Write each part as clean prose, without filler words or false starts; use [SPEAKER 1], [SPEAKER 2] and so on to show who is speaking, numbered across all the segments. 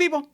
[SPEAKER 1] people!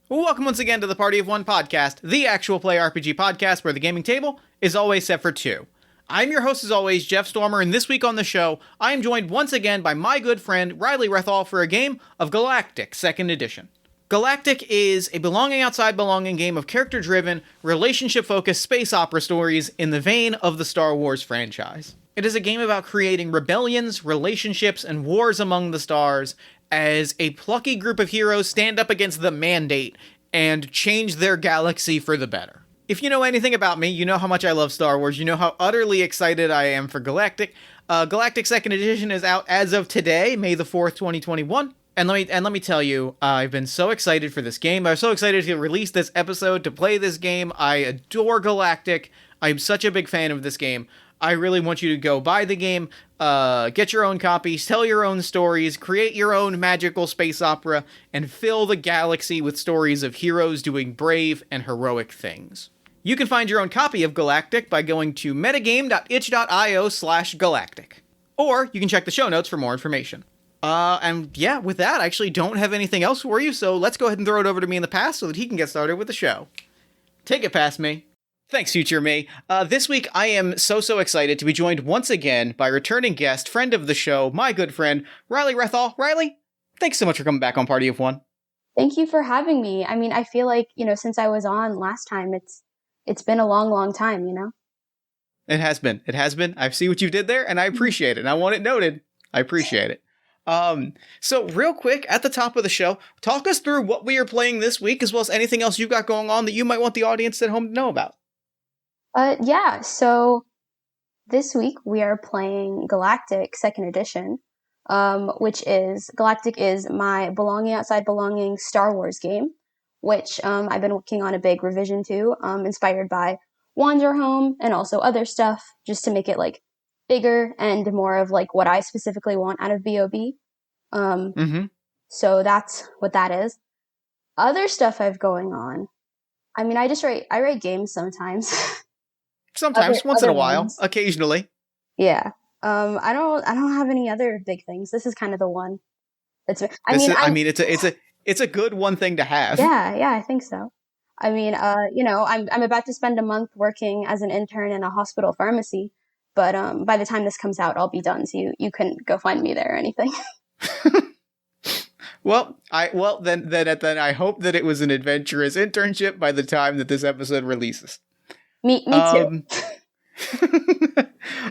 [SPEAKER 1] Welcome once again to the Party of One podcast, the actual play RPG podcast where the gaming table is always set for two. I'm your host as always, Jeff Stormer, and this week on the show, I am joined once again by my good friend Riley Rethal for a game of Galactic 2nd Edition. Galactic is a belonging outside belonging game of character-driven, relationship-focused space opera stories in the vein of the Star Wars franchise. It is a game about creating rebellions, relationships, and wars among the stars as a plucky group of heroes stand up against the Mandate and change their galaxy for the better. If you know anything about me, you know how much I love Star Wars, you know how utterly excited I am for Galactic. Galactic 2nd Edition is out as of today, May the 4th, 2021. And let me tell you, I've been so excited for this game. I was so excited to release this episode, to play this game. I adore Galactic. I'm such a big fan of this game. I really want you to go buy the game, get your own copies, tell your own stories, create your own magical space opera, and fill the galaxy with stories of heroes doing brave and heroic things. You can find your own copy of Galactic by going to metagame.itch.io/galactic. Or you can check the show notes for more information. And yeah, with that, I actually don't have anything else for you, so let's go ahead and throw it over to me in the past so that he can get started with the show. Take it past me. Thanks, future me. This week, I am so excited to be joined once again by returning guest, friend of the show, my good friend, Riley Rethal. Riley, thanks so much for coming back on Party of One.
[SPEAKER 2] Thank you for having me. I mean, I feel like, since I was on last time, it's been a long time,
[SPEAKER 1] It has been. I see what you did there, and I appreciate it. And I want it noted. I appreciate it. So real quick, at the top of the show, talk us through what we are playing this week, as well as anything else you've got going on that you might want the audience at home to know about.
[SPEAKER 2] So this week we are playing Galactic 2nd Edition, which is, Galactic is my belonging outside belonging Star Wars game, which I've been working on a big revision to, inspired by Wanderhome and also other stuff, just to make it bigger and more of what I specifically want out of BOB. So that's what that is. Other stuff I've going on. I mean, I write games sometimes.
[SPEAKER 1] Sometimes, once in a while,
[SPEAKER 2] ones.
[SPEAKER 1] Occasionally.
[SPEAKER 2] Yeah. I don't have any other big things. This is kind of the one. It's a good one thing to have. Yeah, I think so. I mean, I'm about to spend a month working as an intern in a hospital pharmacy, but by the time this comes out, I'll be done. So you couldn't go find me there or anything.
[SPEAKER 1] Then I hope that it was an adventurous internship by the time that this episode releases.
[SPEAKER 2] Me too.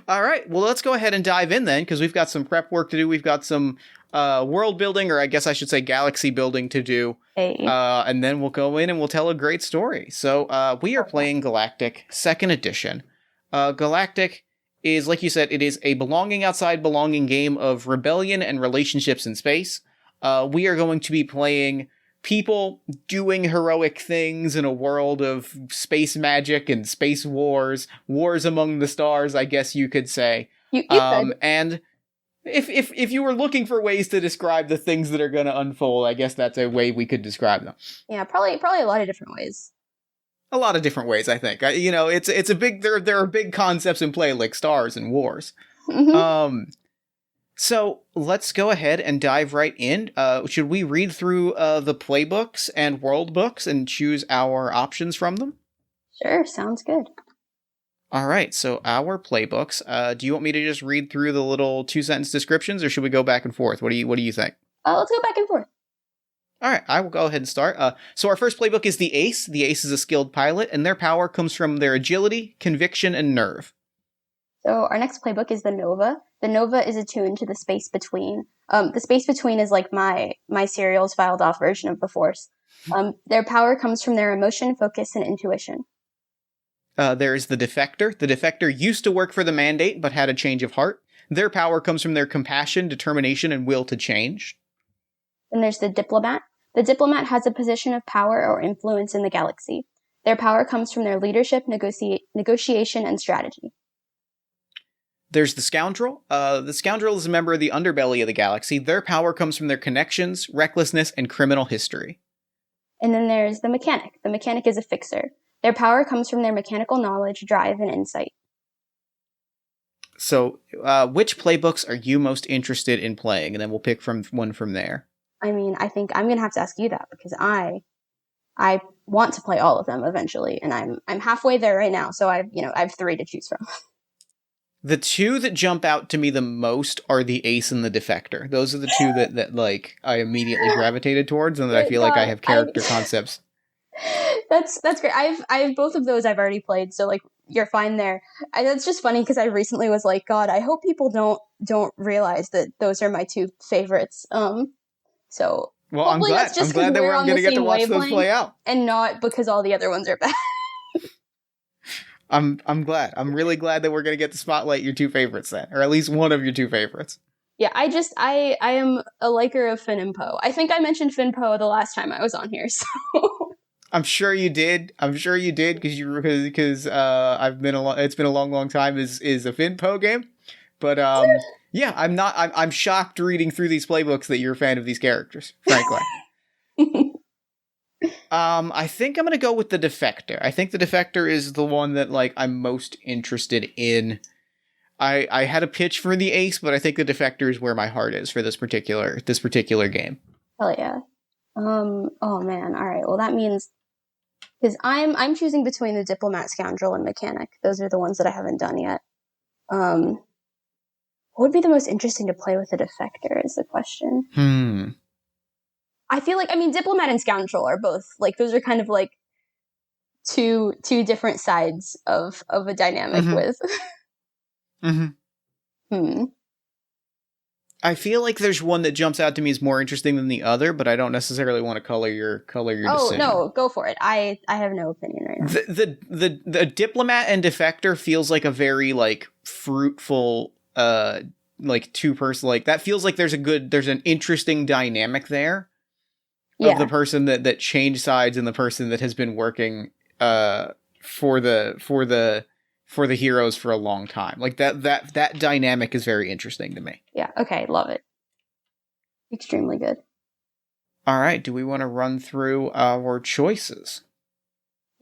[SPEAKER 1] All right. Well, let's go ahead and dive in then, because we've got some prep work to do. We've got some world building, or I guess I should say galaxy building to do.
[SPEAKER 2] Hey.
[SPEAKER 1] And then we'll go in and we'll tell a great story. So we are playing Galactic 2nd Edition. Galactic is, like you said, it is a belonging outside belonging game of rebellion and relationships in space. We are going to be playing people doing heroic things in a world of space magic and space wars among the stars, I guess you could say.
[SPEAKER 2] You could.
[SPEAKER 1] And if you were looking for ways to describe the things that are going to unfold, I guess that's a way we could describe them.
[SPEAKER 2] Yeah, probably a lot of different ways.
[SPEAKER 1] A lot of different ways, I think. It's a big. There are big concepts in play, like stars and wars.
[SPEAKER 2] Mm-hmm.
[SPEAKER 1] So let's go ahead and dive right in. Should we read through the playbooks and world books and choose our options from them?
[SPEAKER 2] Sure, sounds good.
[SPEAKER 1] All right, so our playbooks. Do you want me to just read through the little 2-sentence descriptions, or should we go back and forth? What do you think?
[SPEAKER 2] Let's go back and forth.
[SPEAKER 1] All right, I will go ahead and start. So our first playbook is the Ace. The Ace is a skilled pilot, and their power comes from their agility, conviction, and nerve.
[SPEAKER 2] So our next playbook is the Nova. The Nova is attuned to the space between. The space between is like my serial's filed off version of the Force. Their power comes from their emotion, focus, and intuition.
[SPEAKER 1] There is the Defector. The Defector used to work for the Mandate, but had a change of heart. Their power comes from their compassion, determination, and will to change.
[SPEAKER 2] Then there's the Diplomat. The Diplomat has a position of power or influence in the galaxy. Their power comes from their leadership, negotiation, and strategy.
[SPEAKER 1] There's the Scoundrel. The Scoundrel is a member of the underbelly of the galaxy. Their power comes from their connections, recklessness, and criminal history.
[SPEAKER 2] And then there's the Mechanic. The Mechanic is a fixer. Their power comes from their mechanical knowledge, drive, and insight.
[SPEAKER 1] So, which playbooks are you most interested in playing? And then we'll pick from one from there.
[SPEAKER 2] I mean, I think I'm gonna have to ask you that because I want to play all of them eventually, and I'm halfway there right now. So I have 3 to choose from.
[SPEAKER 1] The 2 that jump out to me the most are the Ace and the Defector. Those are the 2 that like I immediately gravitated towards, and that I feel like I have character concepts.
[SPEAKER 2] That's great. I have both of those I've already played, so like you're fine there. That's just funny because I recently was like, God, I hope people don't realize that those are my 2 favorites. So
[SPEAKER 1] well, I'm glad. I'm glad that we're going to get to watch those play out,
[SPEAKER 2] and not because all the other ones are bad.
[SPEAKER 1] I'm glad. I'm really glad that we're going to get to spotlight your 2 favorites then, or at least one of your 2 favorites.
[SPEAKER 2] Yeah, I am a liker of Finn and Poe. I think I mentioned Finn Poe the last time I was on here, so.
[SPEAKER 1] I'm sure you did because it's been a long time is a Finn Poe game, but yeah, I'm shocked reading through these playbooks that you're a fan of these characters, frankly. I think I'm gonna go with the Defector. I think the Defector is the one that like I'm most interested in. I had a pitch for the Ace, but I think the Defector is where my heart is for this particular game.
[SPEAKER 2] Hell yeah. Oh man, alright, well that means because I'm choosing between the Diplomat, Scoundrel, and Mechanic. Those are the ones that I haven't done yet. What would be the most interesting to play with the Defector is the question. I feel like, I mean, Diplomat and Scoundrel are both, like, those are kind of like two different sides of a dynamic with.
[SPEAKER 1] I feel like there's one that jumps out to me as more interesting than the other, but I don't necessarily want to color your decision.
[SPEAKER 2] Oh, no, go for it. I have no opinion right now.
[SPEAKER 1] The Diplomat and Defector feels like a very, like, fruitful, like, 2-person, like, that feels like there's an interesting dynamic there of the person that changed sides and the person that has been working, for the heroes for a long time. Like that dynamic is very interesting to me.
[SPEAKER 2] Yeah, okay, love it. Extremely good.
[SPEAKER 1] All right, do we want to run through our choices?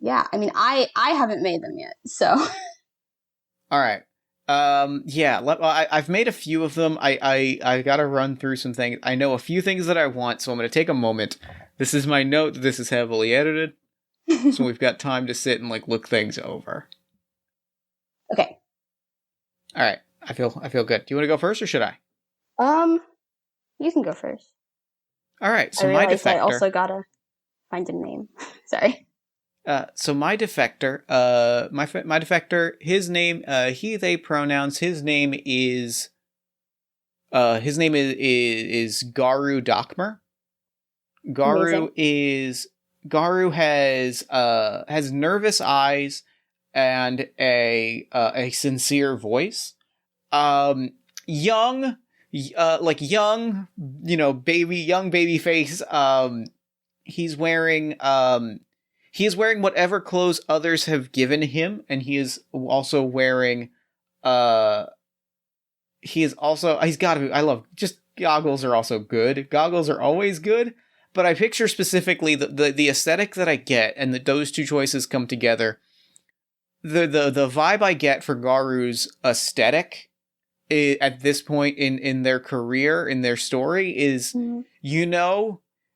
[SPEAKER 2] Yeah, I mean, I haven't made them yet, so.
[SPEAKER 1] All right. I've made a few of them. I got to run through some things. I know a few things that I want, so I'm going to take a moment. This is my note. This is heavily edited, so we've got time to sit and like look things over.
[SPEAKER 2] Okay.
[SPEAKER 1] All right. I feel good. Do you want to go first or should I?
[SPEAKER 2] You can go first.
[SPEAKER 1] All right. So my Defector.
[SPEAKER 2] I also gotta find a name. Sorry.
[SPEAKER 1] So my Defector, my Defector, his name, he, they pronouns, his name is Garu Dokmer. Garu has nervous eyes and a sincere voice. Young, baby face. He is wearing whatever clothes others have given him, and he is also wearing, he's gotta be, just goggles are also good. Goggles are always good, but I picture specifically the aesthetic that I get, and that those 2 choices come together. The vibe I get for Garu's aesthetic at this point in their career, in their story, is,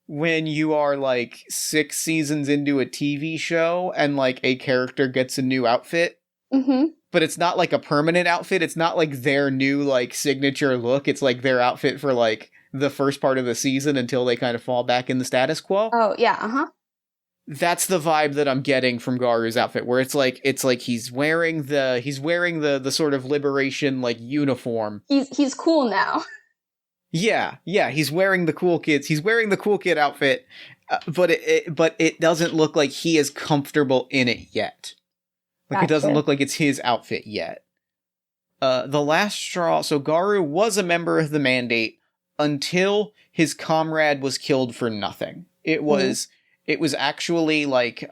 [SPEAKER 1] when you are like 6 seasons into a TV show and like a character gets a new outfit, but it's not like a permanent outfit. It's not like their new like signature look. It's like their outfit for like the first part of the season until they kind of fall back in the status quo.
[SPEAKER 2] Oh yeah,
[SPEAKER 1] That's the vibe that I'm getting from Garu's outfit, where it's like he's wearing the sort of liberation like uniform.
[SPEAKER 2] He's cool now.
[SPEAKER 1] Yeah, he's wearing the cool kids. He's wearing the cool kid outfit, but it doesn't look like he is comfortable in it yet. Like, It doesn't look like it's his outfit yet. The last straw. So Garu was a member of the Mandate until his comrade was killed for nothing. It was actually like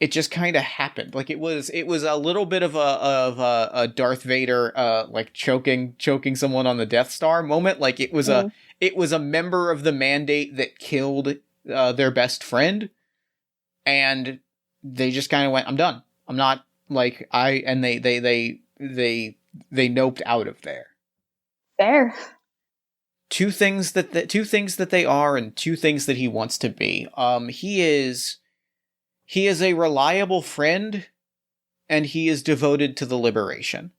[SPEAKER 1] it just kind of happened. Like it was a little bit of a Darth Vader like choking someone on the Death Star moment. Like it was a member of the Mandate that killed their best friend, and they just kind of went, "I'm done. I'm not like and they noped out of there."
[SPEAKER 2] Fair.
[SPEAKER 1] two things that they are and two things that he wants to be. He is a reliable friend, and he is devoted to the liberation.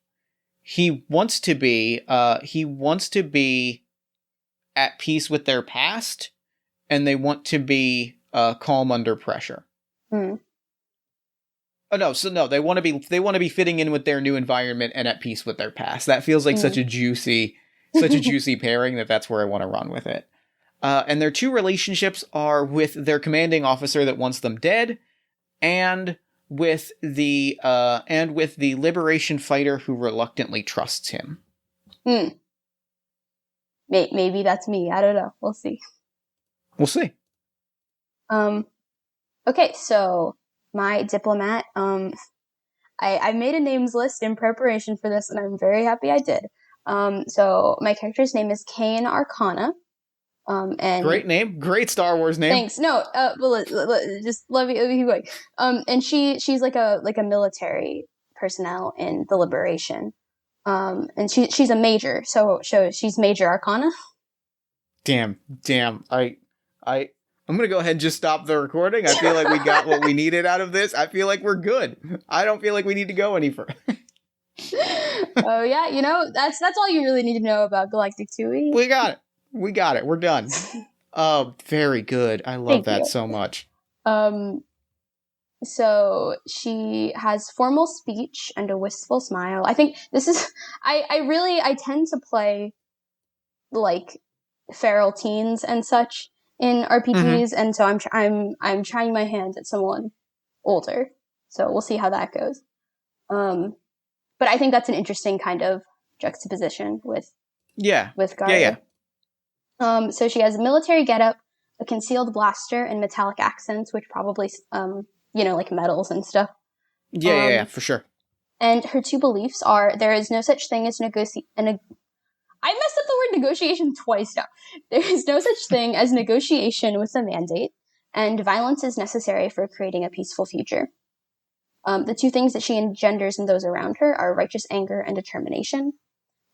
[SPEAKER 1] He wants to be at peace with their past, and they want to be calm under pressure.
[SPEAKER 2] Hmm.
[SPEAKER 1] Oh no, they want to be fitting in with their new environment and at peace with their past. That feels like such a juicy pairing that's where I want to run with it. And their two relationships are with their commanding officer that wants them dead, and with the liberation fighter who reluctantly trusts him.
[SPEAKER 2] Maybe that's me. I don't know. We'll see.
[SPEAKER 1] We'll see.
[SPEAKER 2] Okay, so my diplomat. I made a names list in preparation for this, and I'm very happy I did. So my character's name is Kane Arcana. And
[SPEAKER 1] great name, great Star Wars name.
[SPEAKER 2] Thanks. No, well, just let me keep going. And she's like a military personnel in the Liberation. And she's a major, so she's Major Arcana.
[SPEAKER 1] Damn. I'm gonna go ahead and just stop the recording. I feel like we got what we needed out of this. I feel like we're good. I don't feel like we need to go any further.
[SPEAKER 2] Oh yeah, that's all you really need to know about Galactic 2E.
[SPEAKER 1] We got it. We're done. Oh, very good. I love that so much.
[SPEAKER 2] So she has formal speech and a wistful smile. I think this is I tend to play like feral teens and such in RPGs, and so I'm trying my hand at someone older. So we'll see how that goes. But I think that's an interesting kind of juxtaposition with Gaia.
[SPEAKER 1] Yeah.
[SPEAKER 2] So she has a military getup, a concealed blaster, and metallic accents, which probably like metals and stuff.
[SPEAKER 1] Yeah, for sure.
[SPEAKER 2] And her two beliefs are: there is no such thing as I messed up the word negotiation twice now. There is no such thing as negotiation with a mandate, and violence is necessary for creating a peaceful future. The two things that she engenders in those around her are righteous anger and determination.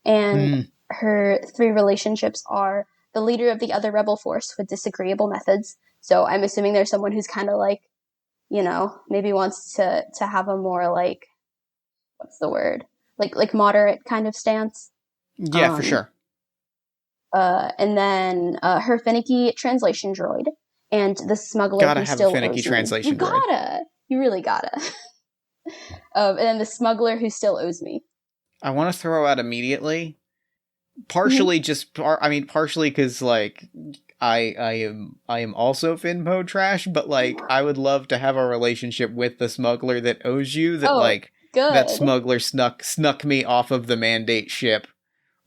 [SPEAKER 2] And her three relationships are the leader of the other rebel force with disagreeable methods. So I'm assuming there's someone who's kind of like, maybe wants to have a more like, what's the word? Like moderate kind of stance.
[SPEAKER 1] Yeah, for sure.
[SPEAKER 2] And then her finicky translation droid and the smuggler
[SPEAKER 1] gotta
[SPEAKER 2] who
[SPEAKER 1] have
[SPEAKER 2] still
[SPEAKER 1] a finicky
[SPEAKER 2] owes
[SPEAKER 1] translation
[SPEAKER 2] me.
[SPEAKER 1] droid.
[SPEAKER 2] You really gotta. And then the smuggler who still owes me.
[SPEAKER 1] I want to throw out immediately, partially because like I am also Finpo trash, but like I would love to have a relationship with the smuggler that owes you.
[SPEAKER 2] Good.
[SPEAKER 1] That smuggler snuck me off of the mandate ship.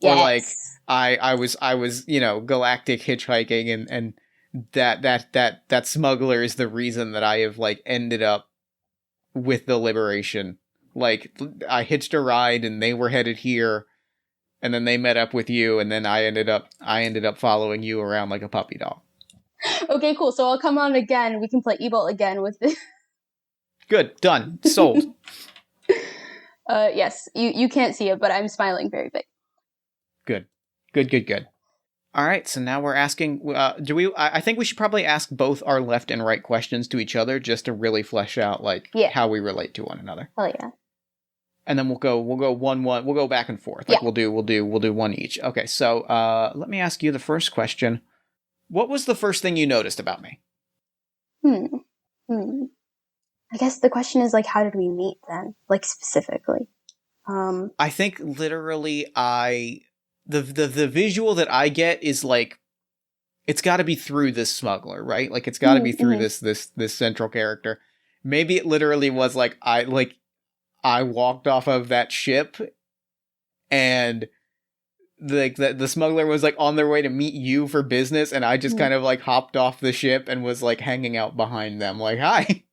[SPEAKER 2] Yes.
[SPEAKER 1] Or like I was galactic hitchhiking and that smuggler is the reason that I have like ended up with the Liberation. Like I hitched a ride and they were headed here, and then they met up with you, and then I ended up following you around like a puppy dog.
[SPEAKER 2] Okay, cool. So I'll come on again. We can play Ebolt again with this.
[SPEAKER 1] Good. Done. Sold.
[SPEAKER 2] Yes. You can't see it, but I'm smiling very big.
[SPEAKER 1] Good. All right, so now we're asking, I think we should probably ask both our left and right questions to each other just to really flesh out, how we relate to one another.
[SPEAKER 2] Oh, yeah.
[SPEAKER 1] And then we'll go 1-1, we'll go back and forth. We'll do one each. Okay, so, let me ask you the first question. What was the first thing you noticed about me?
[SPEAKER 2] I guess the question is, how did we meet then? Specifically.
[SPEAKER 1] I think literally the visual that I get is it's got to be through this smuggler, right? It's got to be through this central character. Maybe it literally was I walked off of that ship, and the smuggler was on their way to meet you for business, and I just kind of hopped off the ship and was hanging out behind them, hi.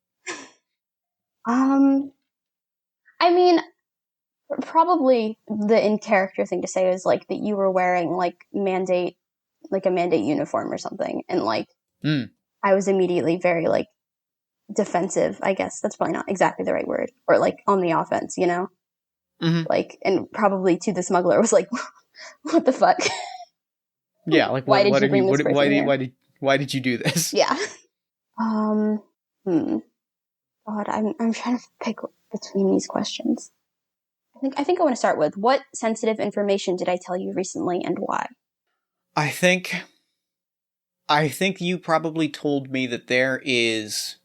[SPEAKER 2] I mean, probably the in-character thing to say is that you were wearing a mandate uniform or something, and I was immediately very defensive. I guess that's probably not exactly the right word, or on the offense,
[SPEAKER 1] Mm-hmm.
[SPEAKER 2] and probably to the smuggler was what the fuck.
[SPEAKER 1] Yeah, like
[SPEAKER 2] Why did
[SPEAKER 1] what
[SPEAKER 2] you
[SPEAKER 1] are
[SPEAKER 2] bring
[SPEAKER 1] you
[SPEAKER 2] this
[SPEAKER 1] what
[SPEAKER 2] person here?
[SPEAKER 1] why did you do this?
[SPEAKER 2] Yeah. Um. God, I'm trying to pick between these questions. I think I want to start with, what sensitive information did I tell you recently and why?
[SPEAKER 1] I think you probably told me that there is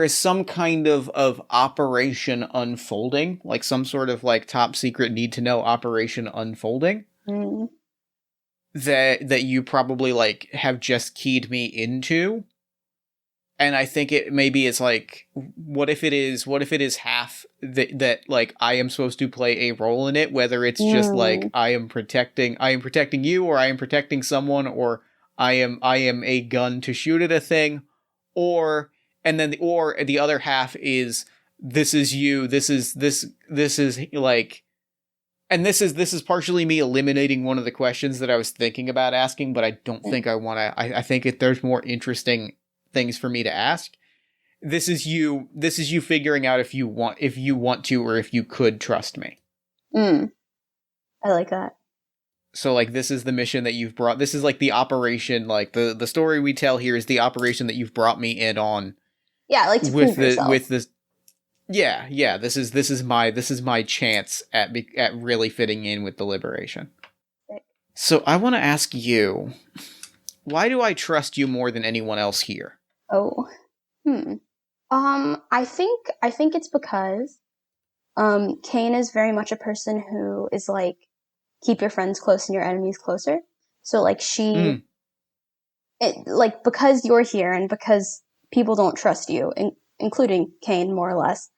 [SPEAKER 1] some kind of operation unfolding, like some sort of like top secret need to know operation unfolding
[SPEAKER 2] Mm.
[SPEAKER 1] that you probably like have just keyed me into. And I think it's like, what if it is half that like I am supposed to play a role in it, whether it's just like I am protecting you, or I am protecting someone, or I am a gun to shoot at a thing, or the other half is this is you, this is like, and this is partially me eliminating one of the questions that I was thinking about asking, but I don't think I want to. I think there's more interesting things for me to ask. This is you figuring out if you want to, or if you could trust me.
[SPEAKER 2] I like that.
[SPEAKER 1] So like, this is the mission that you've brought. This is like the operation, like the story we tell here is the operation that you've brought me in on.
[SPEAKER 2] Yeah, like to prove yourself.
[SPEAKER 1] With this. Yeah. This is my chance at really fitting in with the liberation.
[SPEAKER 2] Sick.
[SPEAKER 1] So I want to ask you, why do I trust you more than anyone else here?
[SPEAKER 2] Oh. I think it's because Kane is very much a person who is like, keep your friends close and your enemies closer. So like because you're here and because people don't trust you, including Kane more or less.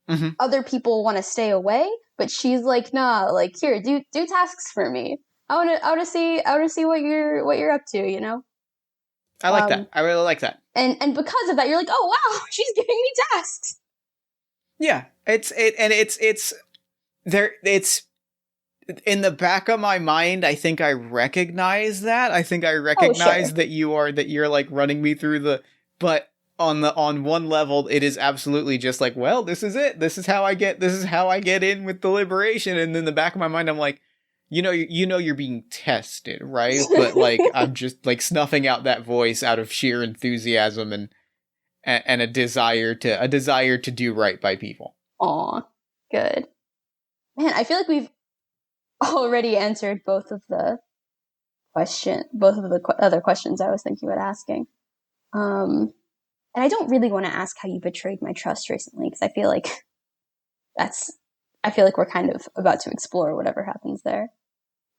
[SPEAKER 1] Mm-hmm.
[SPEAKER 2] Other people want to stay away, but she's like, nah, like, here, do tasks for me. I want to see what you're up to, you know?
[SPEAKER 1] I like that. I really like that.
[SPEAKER 2] And because of that, you're like, oh wow, she's giving me tasks.
[SPEAKER 1] Yeah, it's in the back of my mind. I think I recognize that. I think I recognize
[SPEAKER 2] sure.
[SPEAKER 1] that you're like running me through the. But on one level, it is absolutely just like, well, this is it. This is how I get in with the liberation. And in the back of my mind, I'm like, you're being tested, right? But like, I'm just like snuffing out that voice out of sheer enthusiasm and a desire to do right by people.
[SPEAKER 2] Aw, good. Man, I feel like we've already answered both of the other questions I was thinking about asking. And I don't really want to ask how you betrayed my trust recently, because I feel like we're kind of about to explore whatever happens there.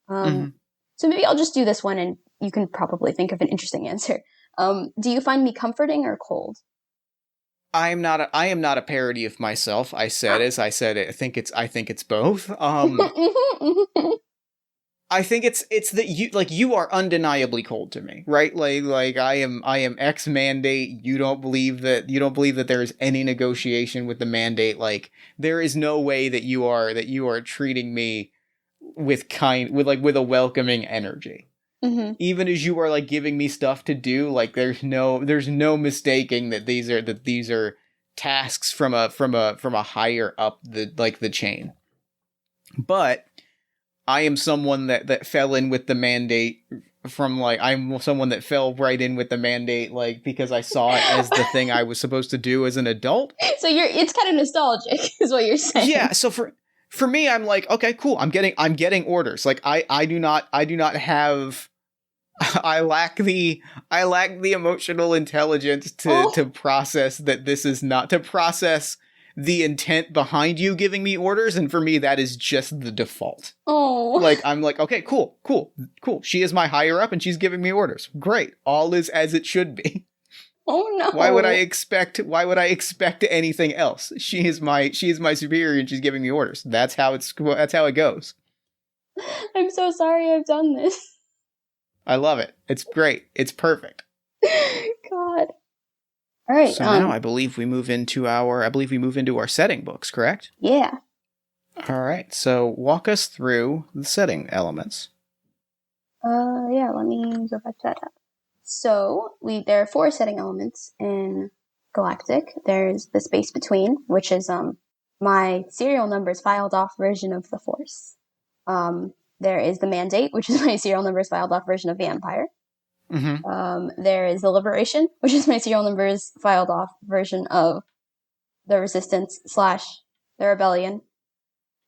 [SPEAKER 2] So maybe I'll just do this one, and you can probably think of an interesting answer. Do you find me comforting or cold?
[SPEAKER 1] I am not a parody of myself. I said it. I think it's both. I think it's that you are undeniably cold to me, right? Like I am ex mandate. You don't believe that there is any negotiation with the mandate. Like, there is no way that you are treating me with a welcoming energy.
[SPEAKER 2] Mm-hmm.
[SPEAKER 1] Even as you are like giving me stuff to do, like there's no mistaking that these are tasks from a higher up the chain. But I am someone that fell in with the mandate I'm someone that fell right in with the mandate, like, because I saw it as the thing I was supposed to do as an adult.
[SPEAKER 2] So it's kind of nostalgic, is what you're saying.
[SPEAKER 1] Yeah. So for me, I'm like, okay, cool. I'm getting orders. Like I do not have. I lack the emotional intelligence to process that this is not, to process the intent behind you giving me orders, and for me that is just the default.
[SPEAKER 2] Oh.
[SPEAKER 1] Like, I'm like, okay, cool. She is my higher up and she's giving me orders. Great. All is as it should be.
[SPEAKER 2] Oh no.
[SPEAKER 1] Why would I expect anything else? She is my superior and she's giving me orders. That's how it goes.
[SPEAKER 2] I'm so sorry I've done this.
[SPEAKER 1] I love it. It's great. It's perfect.
[SPEAKER 2] God. All right.
[SPEAKER 1] So now I believe we move into our setting books, correct?
[SPEAKER 2] Yeah.
[SPEAKER 1] All right. So walk us through the setting elements.
[SPEAKER 2] Yeah, let me go back to that tab. So there are 4 setting elements in Galactic. There's the space between, which is my serial numbers filed off version of the Force. There is the Mandate, which is my serial numbers filed off version of the Empire. There is the Liberation, which is my serial numbers filed off version of the Resistance / the Rebellion.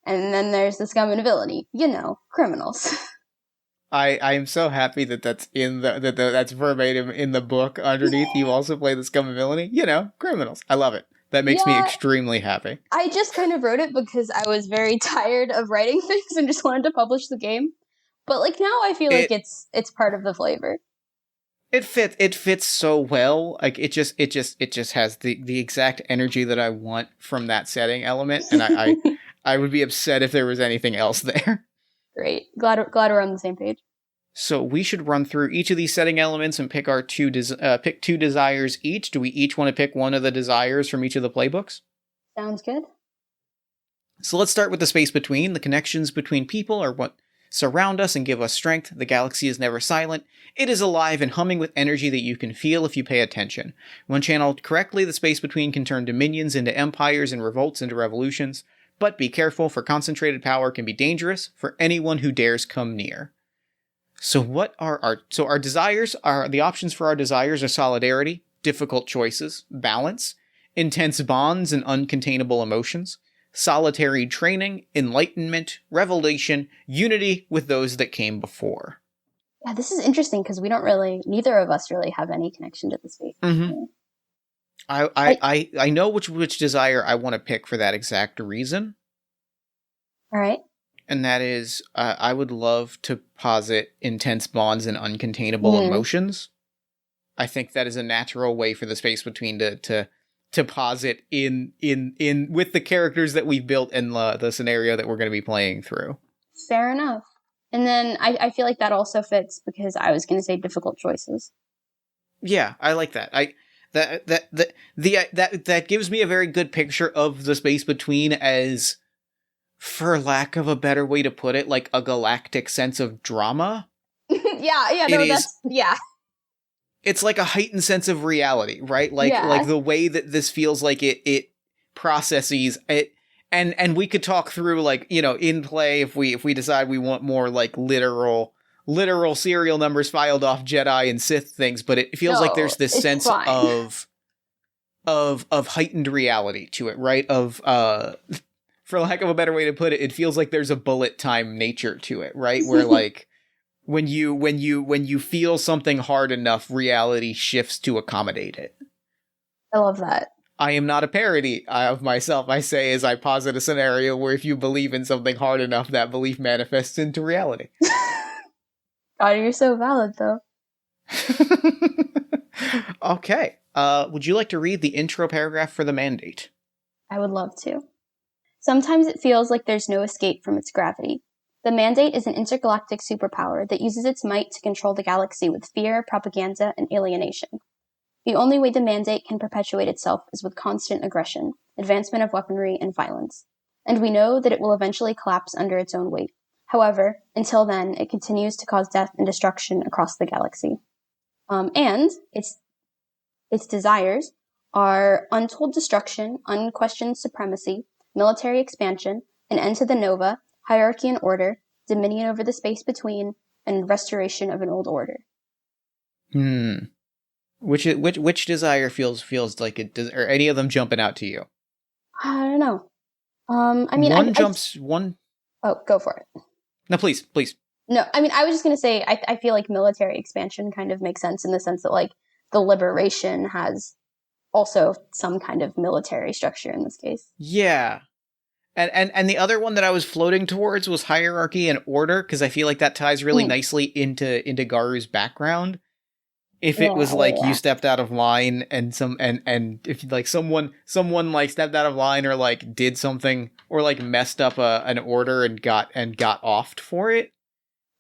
[SPEAKER 2] And then there's the Scum and Villainy. Criminals.
[SPEAKER 1] I am so happy that that's that's verbatim in the book underneath. You also play the Scum and Villainy. Criminals. I love it. That makes me extremely happy.
[SPEAKER 2] I just kind of wrote it because I was very tired of writing things and just wanted to publish the game. But now I feel like it's part of the flavor.
[SPEAKER 1] It fits so well. Like it just has the exact energy that I want from that setting element, and I would be upset if there was anything else there. Great.
[SPEAKER 2] Glad we're on the same page.
[SPEAKER 1] So we should run through each of these setting elements and pick our two desires each. Do we each want to pick one of the desires from each of the playbooks?
[SPEAKER 2] Sounds good.
[SPEAKER 1] So let's start with the space between. The connections between people are what surround us and give us strength. The galaxy is never silent. It is alive and humming with energy that you can feel if you pay attention. When channeled correctly, the space between can turn dominions into empires and revolts into revolutions. But be careful, for concentrated power can be dangerous for anyone who dares come near. So what are our desires? The options for our desires are solidarity, difficult choices, balance, intense bonds and uncontainable emotions, solitary training, enlightenment, revelation, unity with those that came before.
[SPEAKER 2] Yeah, this is interesting because neither of us really have any connection to the space.
[SPEAKER 1] Mm-hmm. I know which desire I want to pick for that exact reason.
[SPEAKER 2] All right.
[SPEAKER 1] And that is, I would love to posit intense bonds and uncontainable emotions. I think that is a natural way for the space between to posit in with the characters that we've built in the scenario that we're going to be playing through.
[SPEAKER 2] Fair enough. And then I feel like that also fits because I was going to say difficult choices.
[SPEAKER 1] Yeah, I like that. That gives me a very good picture of the space between as, for lack of a better way to put it, like a galactic sense of drama. It's like a heightened sense of reality, right? Like the way that this feels like it processes it, and we could talk through in play if we decide we want more like literal serial numbers filed off Jedi and Sith things, but it feels like there's this sense of heightened reality to it, right? For lack of a better way to put it, it feels like there's a bullet time nature to it, right? Where like when you feel something hard enough, reality shifts to accommodate it.
[SPEAKER 2] I love that.
[SPEAKER 1] I am not a parody of myself. I say as I posit a scenario where if you believe in something hard enough, that belief manifests into reality.
[SPEAKER 2] God, you're so valid, though.
[SPEAKER 1] Okay. Would you like to read the intro paragraph for the Mandate?
[SPEAKER 2] I would love to. Sometimes it feels like there's no escape from its gravity. The Mandate is an intergalactic superpower that uses its might to control the galaxy with fear, propaganda, and alienation. The only way the Mandate can perpetuate itself is with constant aggression, advancement of weaponry, and violence. And we know that it will eventually collapse under its own weight. However, until then, it continues to cause death and destruction across the galaxy. And its desires are untold destruction, unquestioned supremacy, military expansion, an end to the Nova, hierarchy and order, dominion over the space between, and restoration of an old order.
[SPEAKER 1] Which desire feels like it does, or any of them jumping out to you?
[SPEAKER 2] I don't know.
[SPEAKER 1] One.
[SPEAKER 2] Oh, go for it.
[SPEAKER 1] No, please.
[SPEAKER 2] No, I mean, I was just going to say, I feel like military expansion kind of makes sense in the sense that, like, the Liberation has also some kind of military structure in this case.
[SPEAKER 1] Yeah. And the other one that I was floating towards was hierarchy and order, because I feel like that ties really nicely into Garu's background. If it was like you stepped out of line and if like someone like stepped out of line or like did something or like messed up an order and got offed for it,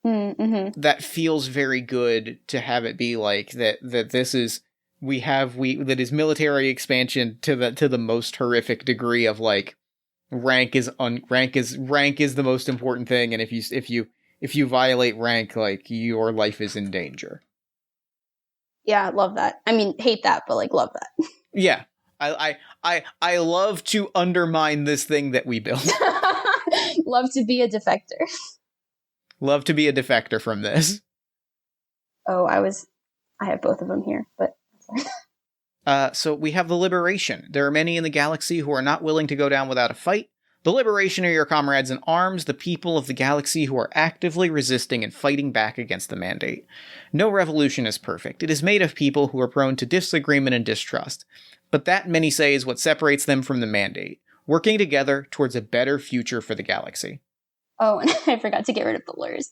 [SPEAKER 1] that feels very good to have it be like that this is that is military expansion to the most horrific degree of like rank is the most important thing, and if you violate rank, like your life is in danger.
[SPEAKER 2] Yeah, love that. I mean, hate that, but like love that.
[SPEAKER 1] Yeah. I love to undermine this thing that we built.
[SPEAKER 2] Love to be a defector.
[SPEAKER 1] Love to be a defector from this.
[SPEAKER 2] Oh, I have both of them here, but
[SPEAKER 1] So we have the Liberation. There are many in the galaxy who are not willing to go down without a fight. The Liberation are your comrades in arms, the people of the galaxy who are actively resisting and fighting back against the Mandate. No revolution is perfect. It is made of people who are prone to disagreement and distrust. But that, many say, is what separates them from the Mandate, working together towards a better future for the galaxy.
[SPEAKER 2] Oh, and I forgot to get rid of the lures.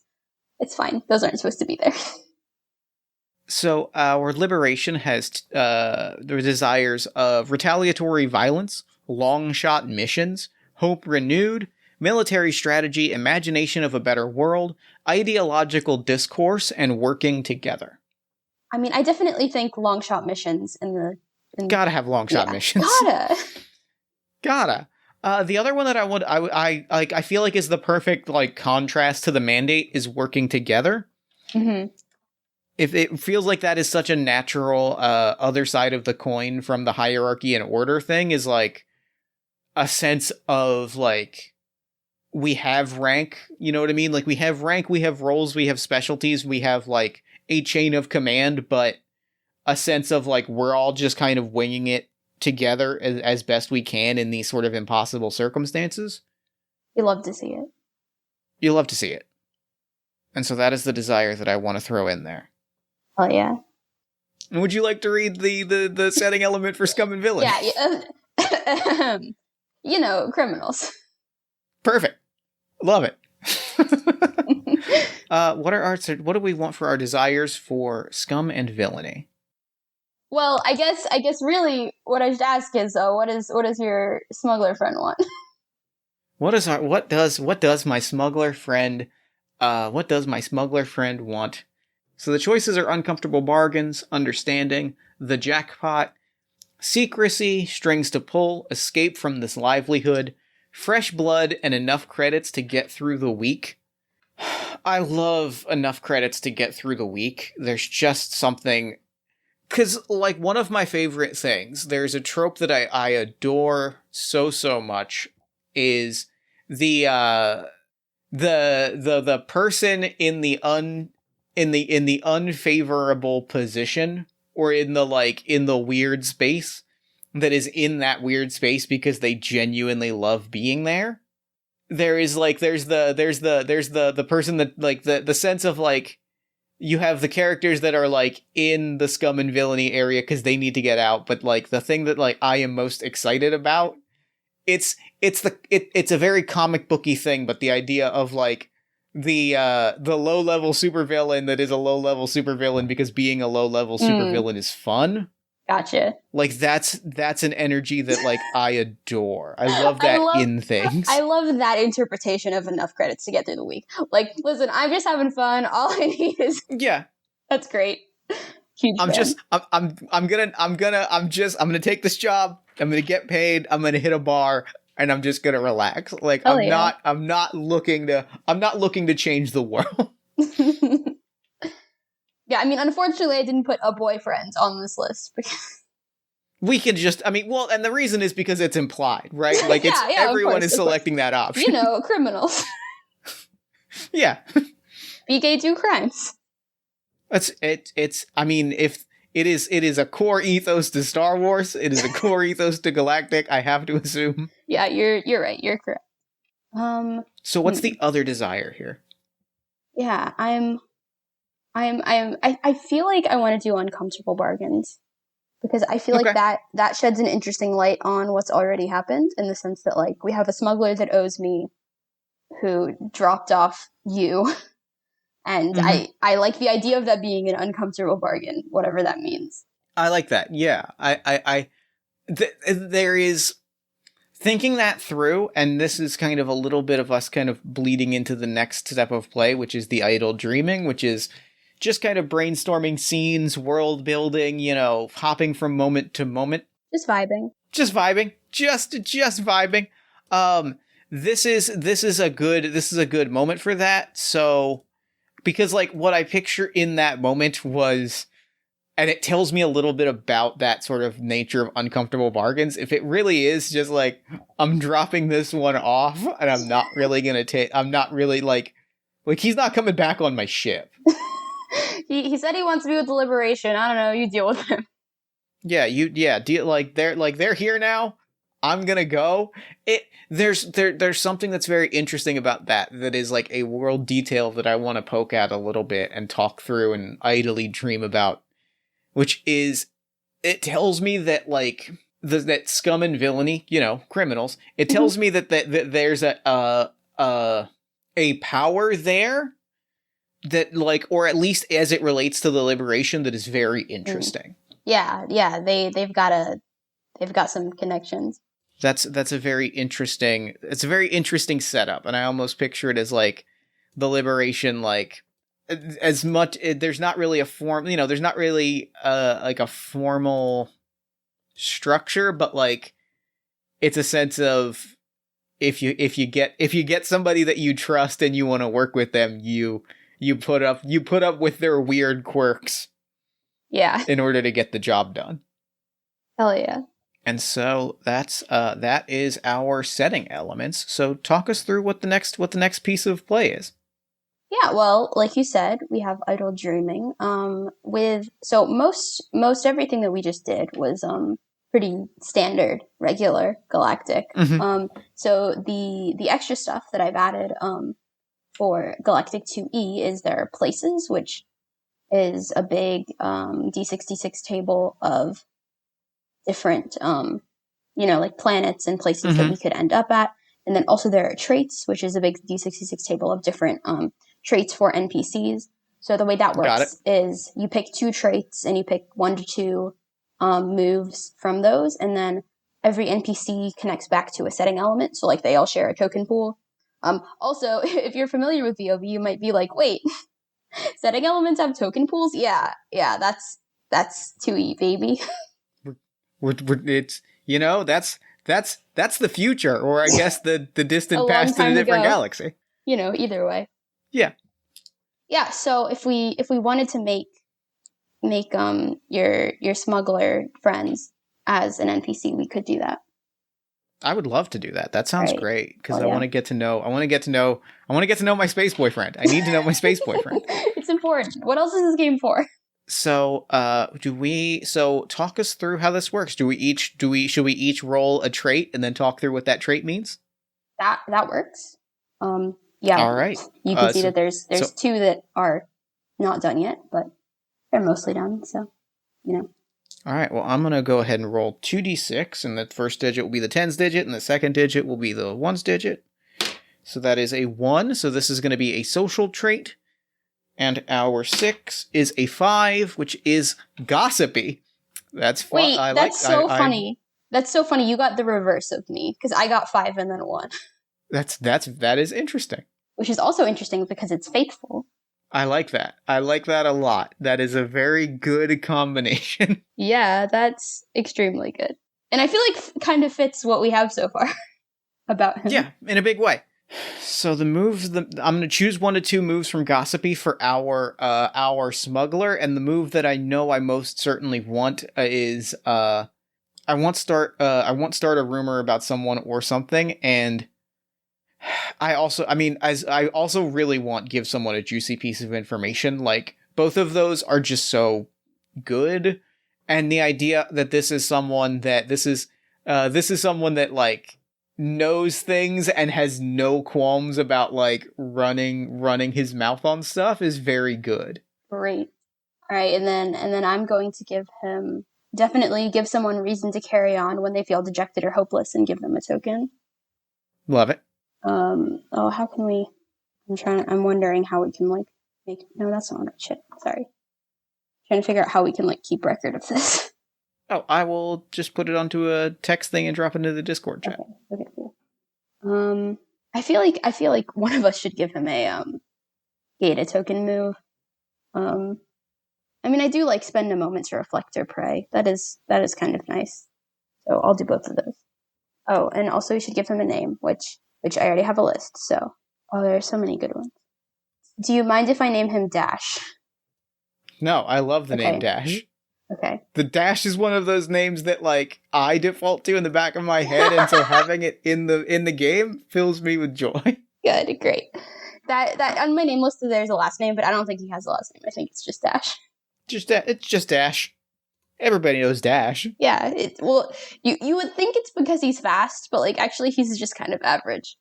[SPEAKER 2] It's fine. Those aren't supposed to be there.
[SPEAKER 1] So our Liberation has the desires of retaliatory violence, long-shot missions, hope renewed, military strategy, imagination of a better world, ideological discourse, and working together.
[SPEAKER 2] I mean, I definitely think long-shot missions
[SPEAKER 1] Gotta have long-shot missions. Gotta. The other one that I feel like is the perfect like contrast to the Mandate is working together.
[SPEAKER 2] Mm-hmm.
[SPEAKER 1] If it feels like that is such a natural other side of the coin from the hierarchy and order thing is like a sense of like we have rank, you know what I mean? Like we have rank, we have roles, we have specialties, we have like a chain of command, but a sense of like we're all just kind of winging it together as best we can in these sort of impossible circumstances.
[SPEAKER 2] You love to see it.
[SPEAKER 1] You love to see it. And so that is the desire that I want to throw in there.
[SPEAKER 2] Oh, yeah.
[SPEAKER 1] Would you like to read the setting element for Scum and Villainy?
[SPEAKER 2] Yeah. You know, criminals.
[SPEAKER 1] Perfect. Love it. What do we want for our desires for Scum and Villainy?
[SPEAKER 2] Well, I guess really what I should ask is what does your smuggler friend want?
[SPEAKER 1] What does my smuggler friend want? So the choices are uncomfortable bargains, understanding, the jackpot, secrecy, strings to pull, escape from this livelihood, fresh blood, and enough credits to get through the week. I love enough credits to get through the week. There's just something... Because, like, one of my favorite things, there's a trope that I adore so much, is the person in the unfavorable position, or in the weird space, that is in that weird space because they genuinely love being there. There's the person that, like, the sense of, like, you have the characters that are, like, in the Scum and Villainy area because they need to get out, but, like, the thing that, like, I am most excited about, it's a very comic booky thing, but the idea of, like, the low-level supervillain that is a low-level supervillain because being a low-level supervillain is fun.
[SPEAKER 2] Gotcha.
[SPEAKER 1] Like, that's an energy that, like, I adore. I love that in things.
[SPEAKER 2] I love that interpretation of enough credits to get through the week. Like, listen, I'm just having fun. All I need is...
[SPEAKER 1] Yeah.
[SPEAKER 2] That's great. Huge fan.
[SPEAKER 1] I'm gonna take this job. I'm gonna get paid. I'm gonna hit a bar. And I'm just gonna relax. Like, I'm not looking to change the world.
[SPEAKER 2] Yeah, I mean, unfortunately, I didn't put a boyfriend on this list.
[SPEAKER 1] We can just, and the reason is because it's implied, right? Like, everyone is selecting that option.
[SPEAKER 2] You know, criminals.
[SPEAKER 1] Yeah.
[SPEAKER 2] Be gay, do crimes.
[SPEAKER 1] I mean, if it is a core ethos to Star Wars, it is a core ethos to Galactic, I have to assume.
[SPEAKER 2] Yeah, you're right. You're correct.
[SPEAKER 1] So what's the other desire here?
[SPEAKER 2] Yeah, I feel like I want to do uncomfortable bargains because I feel like that sheds an interesting light on what's already happened, in the sense that, like, we have a smuggler that owes me who dropped off you, and I like the idea of that being an uncomfortable bargain, whatever that means.
[SPEAKER 1] I like that. Yeah, there is thinking that through, and this is kind of a little bit of us kind of bleeding into the next step of play, which is the idle dreaming, which is just kind of brainstorming scenes, world building, you know, hopping from moment to moment.
[SPEAKER 2] Just vibing.
[SPEAKER 1] Just vibing. Just vibing. This is a good moment for that. So, because, like, what I picture in that moment was, and it tells me a little bit about that sort of nature of uncomfortable bargains. If it really is just like, I'm dropping this one off and I'm not really like Like, he's not coming back on my ship.
[SPEAKER 2] He said he wants to be with the Liberation. I don't know. You deal with him.
[SPEAKER 1] Yeah, they're here now. I'm gonna go. There's something that's very interesting about that is like a world detail that I want to poke at a little bit and talk through and idly dream about, which is, it tells me that like that scum and villainy, criminals. It tells me that there's a power there that like, or at least as it relates to the Liberation, that is very interesting.
[SPEAKER 2] Yeah, they've got some connections.
[SPEAKER 1] That's a very interesting setup, and I almost picture it as like the Liberation, like as much there's not really a form, there's not really like a formal structure, but like it's a sense of if you get somebody that you trust and you want to work with them, you put up with their weird quirks.
[SPEAKER 2] Yeah.
[SPEAKER 1] In order to get the job done.
[SPEAKER 2] Hell yeah.
[SPEAKER 1] And so that is our setting elements. So talk us through what the next piece of play is.
[SPEAKER 2] Yeah, well, like you said, we have idle dreaming. So most everything that we just did was pretty standard, regular Galactic.
[SPEAKER 1] Mm-hmm.
[SPEAKER 2] So the extra stuff that I've added for Galactic 2E is their places, which is a big D66 table of different, like planets and places that we could end up at. And then also there are traits, which is a big D66 table of different traits for NPCs. So the way that works is you pick 2 traits and you pick 1 to 2 moves from those. And then every NPC connects back to a setting element. So like they all share a token pool. Also, if you're familiar with VOV, you might be like, wait, setting elements have token pools? Yeah, that's 2E, baby.
[SPEAKER 1] It's that's the future, or I guess the distant past in a different galaxy.
[SPEAKER 2] Either way.
[SPEAKER 1] Yeah.
[SPEAKER 2] Yeah. So if we wanted to make your smuggler friends as an NPC, we could do that.
[SPEAKER 1] I would love to do that. That sounds great, because I want to get to know my space boyfriend. I need to know my space boyfriend.
[SPEAKER 2] It's important. What else is this game for?
[SPEAKER 1] So, talk us through how this works. Should we each roll a trait and then talk through what that trait means?
[SPEAKER 2] That works. Yeah.
[SPEAKER 1] All right.
[SPEAKER 2] You can see that there's 2 that are not done yet, but they're mostly done. So,
[SPEAKER 1] All right. Well, I'm going to go ahead and roll 2d6, and the first digit will be the tens digit, and the second digit will be the ones digit. So that is a 1. So this is going to be a social trait. And our 6 is a 5, which is gossipy. That's fun.
[SPEAKER 2] Wait, that's so funny. That's so funny. You got the reverse of me, because I got 5 and then 1.
[SPEAKER 1] That is interesting.
[SPEAKER 2] Which is also interesting because it's faithful.
[SPEAKER 1] I like that. I like that a lot. That is a very good combination.
[SPEAKER 2] Yeah, that's extremely good. And I feel like kind of fits what we have so far about him.
[SPEAKER 1] Yeah, in a big way. So the moves, I'm going to choose 1 to 2 moves from Gossipy for our smuggler, and the move that I know I most certainly want is I won't start a rumor about someone or something, and I also really want give someone a juicy piece of information. Like, both of those are just so good, and the idea that this is someone that like knows things and has no qualms about like running his mouth on stuff is very good.
[SPEAKER 2] Great. All right, and then I'm going to definitely give someone reason to carry on when they feel dejected or hopeless, and give them a token.
[SPEAKER 1] Love it.
[SPEAKER 2] How can we? I'm wondering how we can like make. No, that's not right. Shit. Sorry. Trying to figure out how we can like keep record of this.
[SPEAKER 1] Oh, I will just put it onto a text thing and drop it into the Discord chat.
[SPEAKER 2] Okay, cool. I feel like one of us should give him a Gata token move. I mean, I do like spend a moment to reflect or pray. That is kind of nice. So I'll do both of those. Oh, and also you should give him a name, which I already have a list. So, there are so many good ones. Do you mind if I name him Dash? No,
[SPEAKER 1] I love the name Dash.
[SPEAKER 2] Okay.
[SPEAKER 1] The Dash is one of those names that like I default to in the back of my head, and so having it in the game fills me with joy.
[SPEAKER 2] Good, great. that on my name list there's a last name, but I don't think he has a last name. I think it's just Dash.
[SPEAKER 1] It's just Dash. Everybody knows Dash.
[SPEAKER 2] Yeah, you would think it's because he's fast, but like actually he's just kind of average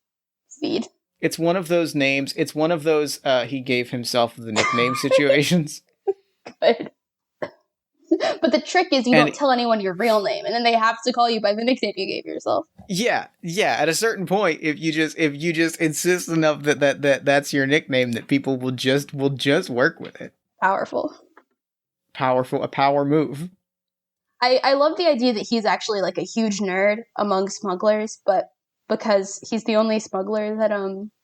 [SPEAKER 2] speed.
[SPEAKER 1] It's one of those names. It's one of those he gave himself the nickname situations.
[SPEAKER 2] Good. But the trick is you don't tell anyone your real name, and then they have to call you by the nickname you gave yourself.
[SPEAKER 1] Yeah. At a certain point, if you just insist enough that's your nickname, that people will just work with it.
[SPEAKER 2] Powerful,
[SPEAKER 1] a power move.
[SPEAKER 2] I love the idea that he's actually like a huge nerd among smugglers, but because he's the only smuggler that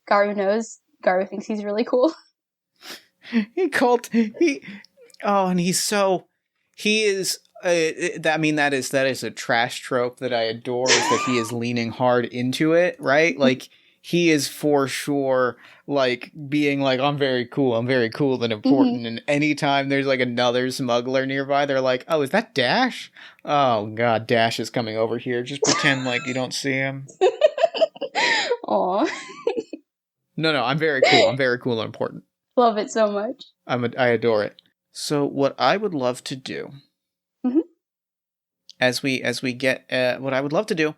[SPEAKER 2] Garu knows, Garu thinks he's really cool.
[SPEAKER 1] He is. That is a trash trope that I adore. Is that he is leaning hard into it, right? Like he is for sure, like being like, I'm very cool and important. Mm-hmm. And anytime there's like another smuggler nearby, they're like, oh, is that Dash? Oh God, Dash is coming over here. Just pretend like you don't see him.
[SPEAKER 2] Aw.
[SPEAKER 1] No, I'm very cool. I'm very cool and important.
[SPEAKER 2] Love it so much.
[SPEAKER 1] I adore it. So what I would love to do,
[SPEAKER 2] mm-hmm.
[SPEAKER 1] as we get, what I would love to do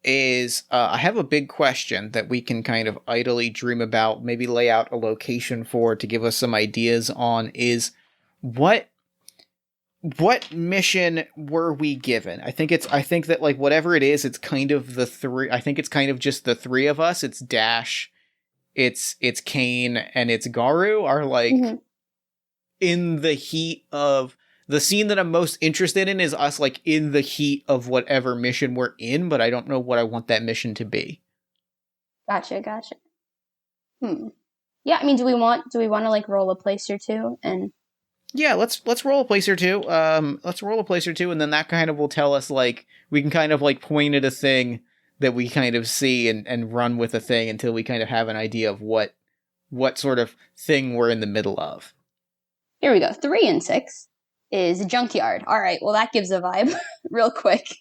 [SPEAKER 1] is, I have a big question that we can kind of idly dream about, maybe lay out a location for, to give us some ideas on, is what mission were we given? I think that like whatever it is, it's kind of the three. I think it's kind of just the three of us. It's Dash, it's Kane, and it's Garu are like. Mm-hmm. In the heat of the scene that I'm most interested in is us like in the heat of whatever mission we're in, but I don't know what I want that mission to be.
[SPEAKER 2] Gotcha. Yeah, I mean, do we want to like roll a place or two and
[SPEAKER 1] yeah, let's roll a place or two. Let's roll a place or two, and then that kind of will tell us like we can kind of like point at a thing that we kind of see and run with a thing until we kind of have an idea of what sort of thing we're in the middle of.
[SPEAKER 2] Here we go. 3 and 6 is Junkyard. All right. Well, that gives a vibe real quick.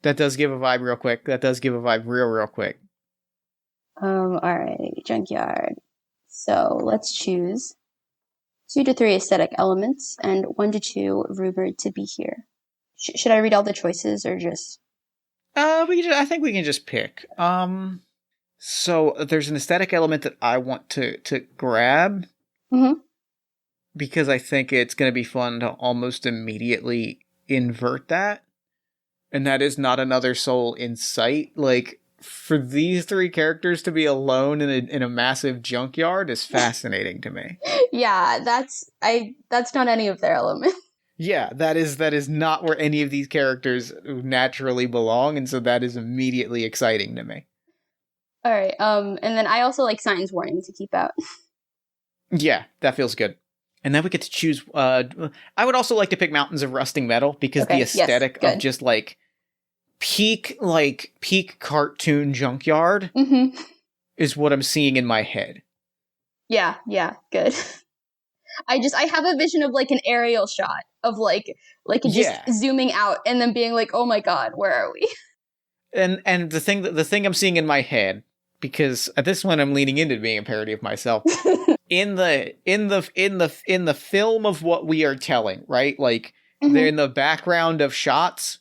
[SPEAKER 1] That does give a vibe real quick. Real quick.
[SPEAKER 2] All right. Junkyard. So let's choose 2 to 3 aesthetic elements and 1 to 2 rumored to be here. Should I read all the choices or just?
[SPEAKER 1] I think we can just pick. So there's an aesthetic element that I want to grab.
[SPEAKER 2] Mm-hmm.
[SPEAKER 1] Because I think it's going to be fun to almost immediately invert that. And that is not another soul in sight. Like, for these 3 characters to be alone in a massive junkyard is fascinating to me.
[SPEAKER 2] Yeah, that's not any of their element.
[SPEAKER 1] Yeah, that is not where any of these characters naturally belong, and so that is immediately exciting to me.
[SPEAKER 2] All right, and then I also like signs warning to keep out.
[SPEAKER 1] Yeah, that feels good. And then we get to choose, I would also like to pick Mountains of Rusting Metal, because the aesthetic of just, like, peak cartoon junkyard
[SPEAKER 2] mm-hmm.
[SPEAKER 1] is what I'm seeing in my head.
[SPEAKER 2] Yeah, good. I have a vision of, like, an aerial shot of, like just zooming out and then being like, oh my god, where are we?
[SPEAKER 1] And the thing I'm seeing in my head, because at this point I'm leaning into being a parody of myself. In the film of what we are telling, right? Like mm-hmm. they're in the background of shots,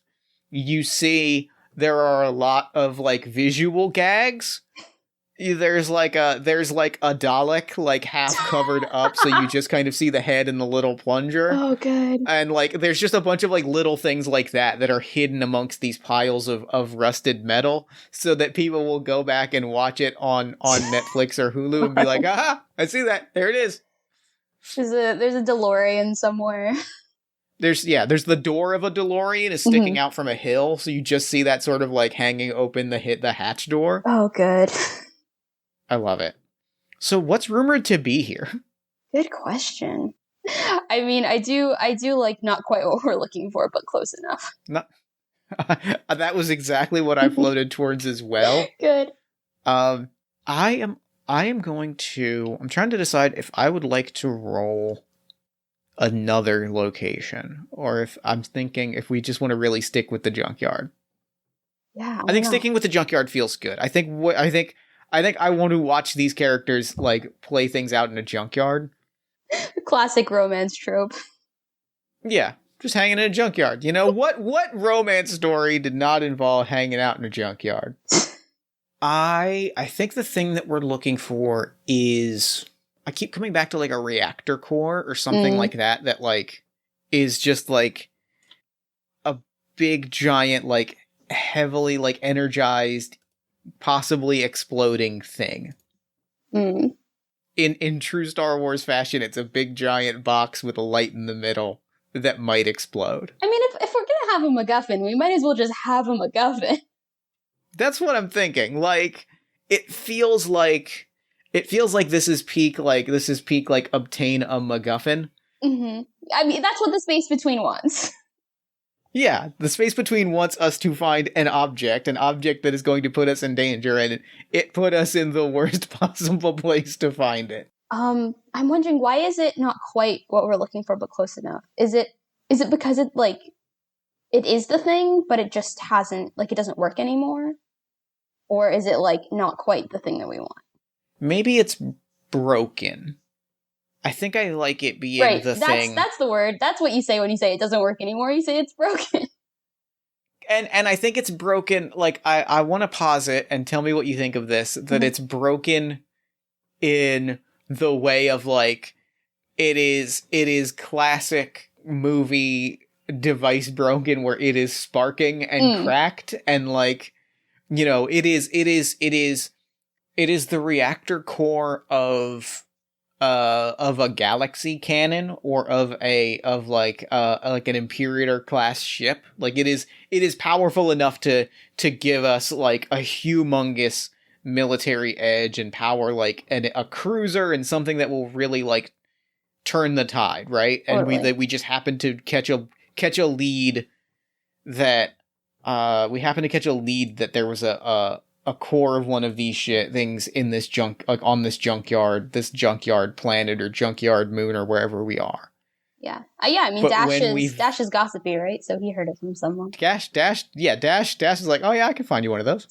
[SPEAKER 1] you see there are a lot of like visual gags. There's like a Dalek like half covered up, so you just kind of see the head and the little plunger.
[SPEAKER 2] Oh, good.
[SPEAKER 1] And like there's just a bunch of like little things like that are hidden amongst these piles of rusted metal, so that people will go back and watch it on Netflix or Hulu and be like, aha, I see that. There it is.
[SPEAKER 2] There's a DeLorean somewhere.
[SPEAKER 1] There's the door of a DeLorean is sticking mm-hmm. out from a hill, so you just see that sort of like hanging open the hatch door.
[SPEAKER 2] Oh, good.
[SPEAKER 1] I love it. So what's rumored to be here?
[SPEAKER 2] Good question. I mean, I do like not quite what we're looking for, but close enough.
[SPEAKER 1] That was exactly what I floated towards as well.
[SPEAKER 2] Good.
[SPEAKER 1] I'm trying to decide if I would like to roll another location, or if I'm thinking if we just want to really stick with the junkyard.
[SPEAKER 2] Yeah.
[SPEAKER 1] I think sticking with the junkyard feels good. I think I think I want to watch these characters, like, play things out in a junkyard.
[SPEAKER 2] Classic romance trope.
[SPEAKER 1] Yeah, just hanging in a junkyard. You know, what romance story did not involve hanging out in a junkyard? I think the thing that we're looking for is... I keep coming back to, like, a reactor core or something like that, like, is just, like, a big, giant, like, heavily, like, energized, possibly exploding thing. In true Star Wars fashion, it's a big, giant box with a light in the middle that might explode.
[SPEAKER 2] I mean, if we're gonna have a MacGuffin, we might as well just have a MacGuffin.
[SPEAKER 1] That's what I'm thinking. Like, it feels like this is peak, like, obtain a MacGuffin.
[SPEAKER 2] I mean, that's what the Space Between wants.
[SPEAKER 1] Yeah, the Space Between wants us to find an object that is going to put us in danger, and it put us in the worst possible place to find it.
[SPEAKER 2] I'm wondering, why is it not quite what we're looking for, but close enough? Is it because it, like, it is the thing, but it just hasn't, like, it doesn't work anymore? Or is it, like, not quite the thing that we want?
[SPEAKER 1] Maybe it's broken. I think I like it being the thing.
[SPEAKER 2] That's the word. That's what you say when you say it doesn't work anymore. You say it's broken.
[SPEAKER 1] And I think it's broken, like, I want to pause it and tell me what you think of this, that it's broken in the way of, like, it is classic movie device broken, where it is sparking and cracked, and, like, you know, it is the reactor core of a galaxy cannon, or of an Imperator class ship. Like, it is powerful enough to give us, like, a humongous military edge and power, like, a cruiser, and something that will really, like, turn the tide, right?
[SPEAKER 2] Totally.
[SPEAKER 1] And we just happen to catch a lead that there was a core of one of these things in this on this junkyard planet, or junkyard moon, or wherever we are.
[SPEAKER 2] Yeah. I mean, Dash is gossipy, right? So he heard it from someone.
[SPEAKER 1] Dash is like, oh yeah, I can find you one of those.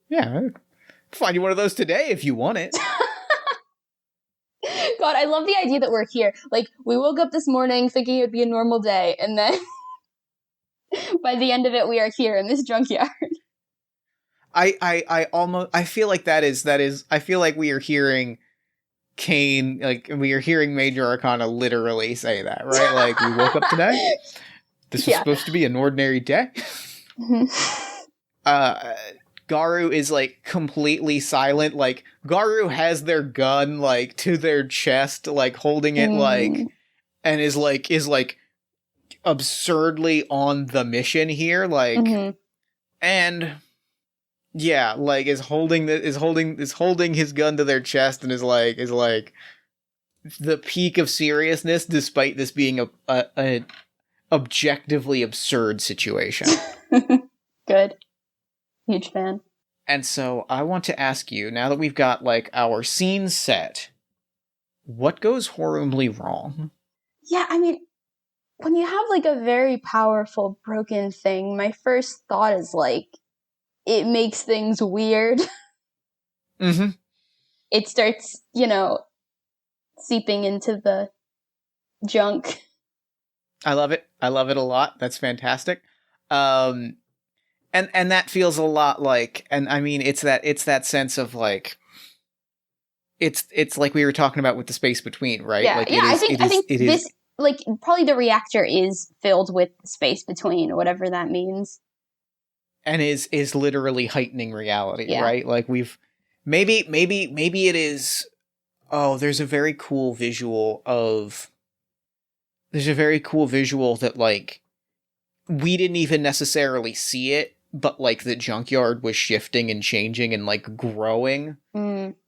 [SPEAKER 1] Yeah, I can find you one of those today if you want it.
[SPEAKER 2] God, I love the idea that we're here. Like, we woke up this morning thinking it would be a normal day, and then by the end of it, we are here in this junkyard.
[SPEAKER 1] I feel like I feel like we are hearing Kane, like, we are hearing Major Arcana literally say that, right? Like, we woke up today. This was supposed to be an ordinary day. Garu is, like, completely silent. Like, Garu has their gun, like, to their chest, like, holding it, like, and is absurdly on the mission here, like, and yeah, like, is holding his gun to their chest, and is like the peak of seriousness, despite this being a objectively absurd situation.
[SPEAKER 2] Good. Huge fan.
[SPEAKER 1] And so I want to ask you, now that we've got, like, our scene set, what goes horribly wrong?
[SPEAKER 2] Yeah, I mean, when you have, like, a very powerful broken thing, my first thought is, like, it makes things weird. It starts, you know, seeping into the junk.
[SPEAKER 1] I love it. I love it a lot. That's fantastic. And that feels a lot like, and I mean, it's that sense of, like, it's like we were talking about with the Space Between, right?
[SPEAKER 2] Yeah,
[SPEAKER 1] like,
[SPEAKER 2] I think this, like, probably the reactor is filled with space between, whatever that means.
[SPEAKER 1] And is literally heightening reality, right? Like, we've maybe it is. Oh, there's a very cool visual that, like, we didn't even necessarily see it, but, like, the junkyard was shifting and changing and, like, growing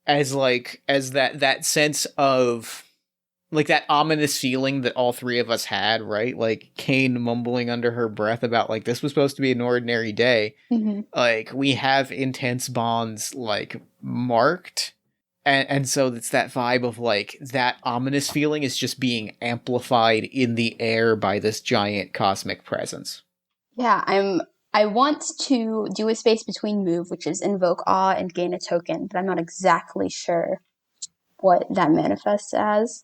[SPEAKER 1] as that sense of, like, that ominous feeling that all three of us had, right? Like, Kane mumbling under her breath about, like, this was supposed to be an ordinary day. Like, we have intense bonds, like, marked. And so it's that vibe of, like, that ominous feeling is just being amplified in the air by this giant cosmic presence.
[SPEAKER 2] Yeah, I want to do a space between move, which is invoke awe and gain a token, but I'm not exactly sure what that manifests as.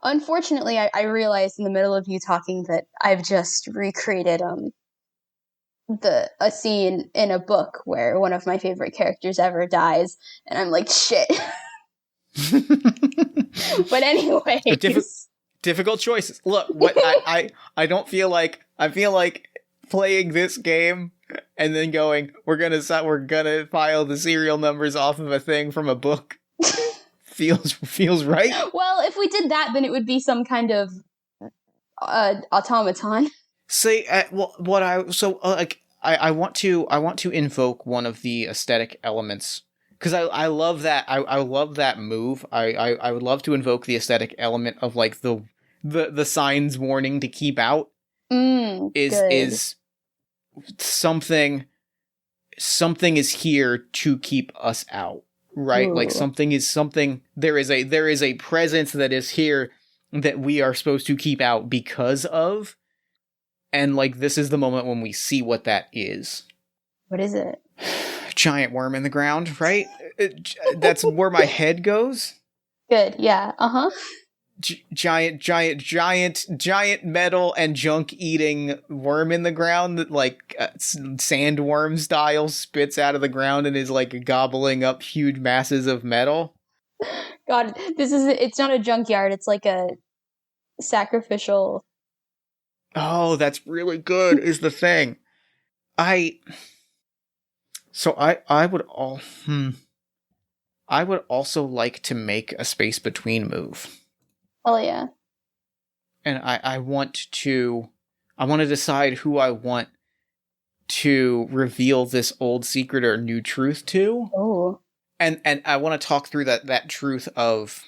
[SPEAKER 2] Unfortunately, I realized in the middle of you talking that I've just recreated a scene in a book where one of my favorite characters ever dies, and I'm like, shit. But anyways.
[SPEAKER 1] Difficult choices. Look, what I don't feel like, I feel like playing this game and then going, we're gonna file the serial numbers off of a thing from a book feels right.
[SPEAKER 2] Well, if we did that, then it would be some kind of automaton.
[SPEAKER 1] Say, I want to invoke one of the aesthetic elements, because I love that. I love that move. I would love to invoke the aesthetic element of like the signs warning to keep out. Is something is here to keep us out, right? Ooh. Like there is a presence that is here that we are supposed to keep out because of, and like this is the moment when we see what that is.
[SPEAKER 2] What is it?
[SPEAKER 1] Giant worm in the ground, right? That's where my head goes.
[SPEAKER 2] Good, yeah,
[SPEAKER 1] Giant metal and junk eating worm in the ground that like sandworm style spits out of the ground and is like gobbling up huge masses of metal.
[SPEAKER 2] God, it's not a junkyard, it's like a sacrificial.
[SPEAKER 1] Oh, that's really good is the thing. I would also like to make a space between move.
[SPEAKER 2] Oh yeah.
[SPEAKER 1] And I want to decide who I want to reveal this old secret or new truth to.
[SPEAKER 2] Oh.
[SPEAKER 1] And I want to talk through that truth of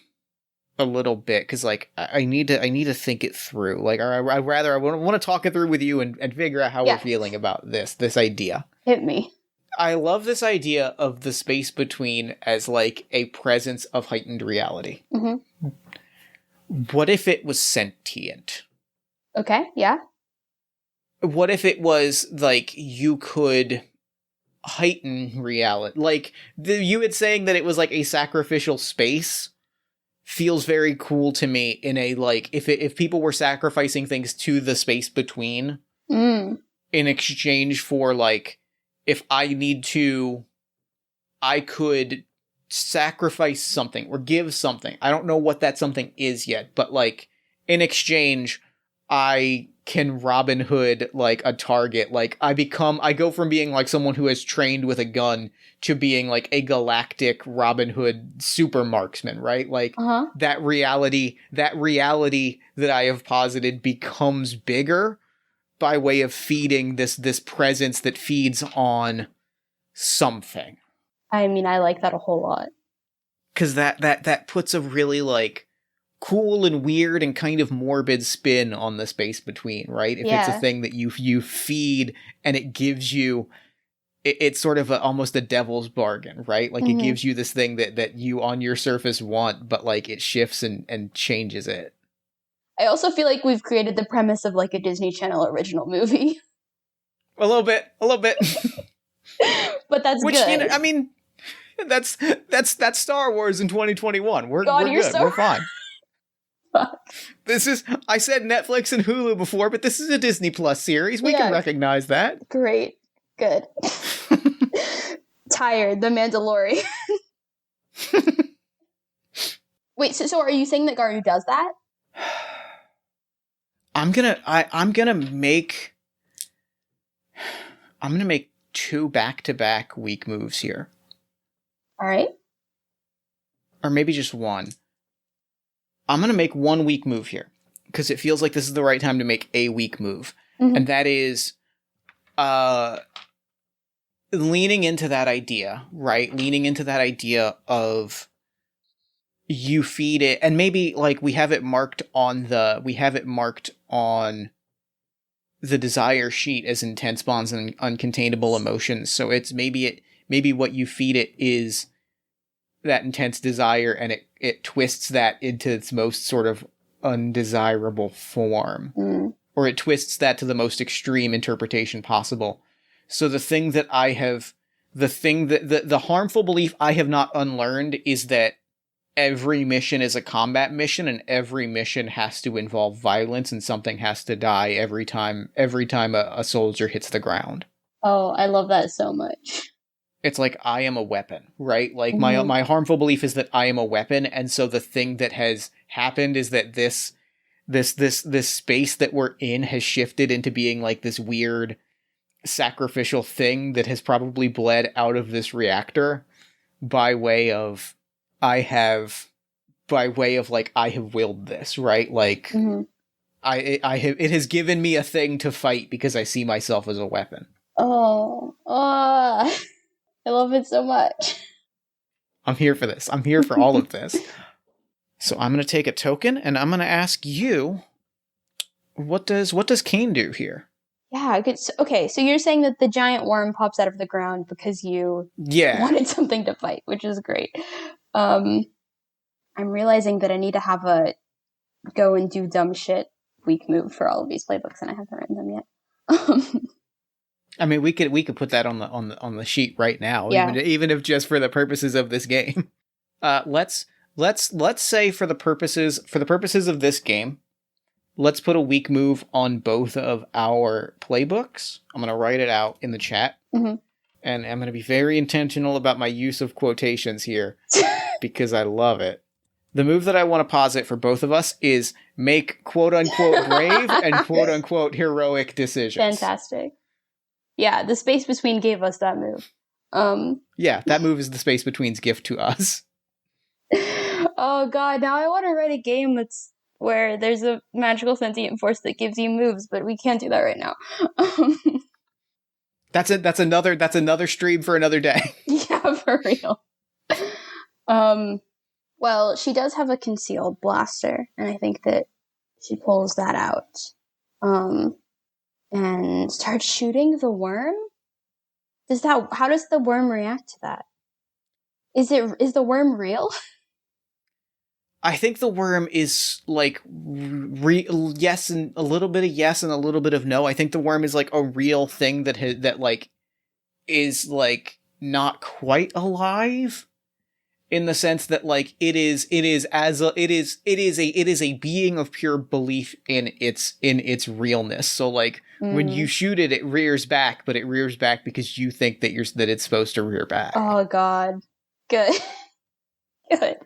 [SPEAKER 1] a little bit, because like I need to think it through. Like I want to talk it through with you and figure out how we're feeling about this idea.
[SPEAKER 2] Hit me.
[SPEAKER 1] I love this idea of the space between as like a presence of heightened reality.
[SPEAKER 2] Mm-hmm.
[SPEAKER 1] What if it was sentient?
[SPEAKER 2] Okay, yeah.
[SPEAKER 1] What if it was like you could heighten reality? Like you had saying that it was like a sacrificial space feels very cool to me in a like if people were sacrificing things to the space between in exchange for like if I could sacrifice something or give something. I don't know what that something is yet, but like in exchange I can Robin Hood like a target. Like I go from being like someone who has trained with a gun to being like a galactic Robin Hood super marksman, right? Like that reality that I have posited becomes bigger by way of feeding this presence that feeds on something.
[SPEAKER 2] I mean, I like that a whole lot.
[SPEAKER 1] Because that puts a really like cool and weird and kind of morbid spin on the space between, right? If it's a thing that you feed and it gives you, it's sort of almost a devil's bargain, right? Like it gives you this thing that you on your surface want, but like it shifts and changes it.
[SPEAKER 2] I also feel like we've created the premise of like a Disney Channel original movie.
[SPEAKER 1] A little bit.
[SPEAKER 2] But that's good.
[SPEAKER 1] You know, I mean, that's Star Wars in 2021. We're good. We're fine.
[SPEAKER 2] Fuck.
[SPEAKER 1] I said Netflix and Hulu before, but this is a Disney Plus series. We can recognize that.
[SPEAKER 2] Great. Good. Tired. The Mandalorian. Wait, so are you saying that Garu does that?
[SPEAKER 1] I'm gonna make 2 back-to-back weak moves here.
[SPEAKER 2] All right.
[SPEAKER 1] Or maybe just one. I'm gonna make 1 weak move here because it feels like this is the right time to make a weak move, and that is, leaning into that idea, right? Leaning into that idea of you feed it, and maybe like we have it marked on the desire sheet as intense bonds and uncontainable emotions. So it's maybe what you feed it is that intense desire, and it twists that into its most sort of undesirable form, or it twists that to the most extreme interpretation possible. So the thing that the harmful belief I have not unlearned is that every mission is a combat mission, and every mission has to involve violence, and something has to die every time a soldier hits the ground.
[SPEAKER 2] Oh, I love that so much.
[SPEAKER 1] It's like I am a weapon, right? Like my harmful belief is that I am a weapon, and so the thing that has happened is that this space that we're in has shifted into being like this weird sacrificial thing that has probably bled out of this reactor by way of I have willed this, right? Like it has given me a thing to fight because I see myself as a weapon.
[SPEAKER 2] Oh, I love it so much.
[SPEAKER 1] I'm here for this. I'm here for all of this. So I'm going to take a token and I'm going to ask you, what does Kane do here?
[SPEAKER 2] Yeah, good. Okay, so you're saying that the giant worm pops out of the ground because you wanted something to fight, which is great. I'm realizing that I need to have a go and do dumb shit weak move for all of these playbooks, and I haven't written them yet.
[SPEAKER 1] I mean, we could put that on the sheet right now, even if just for the purposes of this game. Let's say for the purposes of this game, let's put a weak move on both of our playbooks. I'm going to write it out in the chat. Mm-hmm. And I'm going to be very intentional about my use of quotations here because I love it. The move that I want to posit for both of us is make quote-unquote brave and quote-unquote heroic decisions.
[SPEAKER 2] Fantastic. Yeah, the space between gave us that move.
[SPEAKER 1] Yeah, that move is the space between's gift to us.
[SPEAKER 2] Oh god, now I want to write a game that's where there's a magical sentient force that gives you moves, but we can't do that right now.
[SPEAKER 1] That's another stream for another day.
[SPEAKER 2] Yeah, for real. Well, she does have a concealed blaster, and I think that she pulls that out. And starts shooting the worm? How does the worm react to that? Is the worm real?
[SPEAKER 1] I think the worm is like yes and a little bit of yes and a little bit of no. I think the worm is like a real thing that is like not quite alive in the sense that like it is a being of pure belief in its realness. So like when you shoot it, it rears back, but it rears back because you think that it's supposed to rear back.
[SPEAKER 2] Oh god. Good. Good.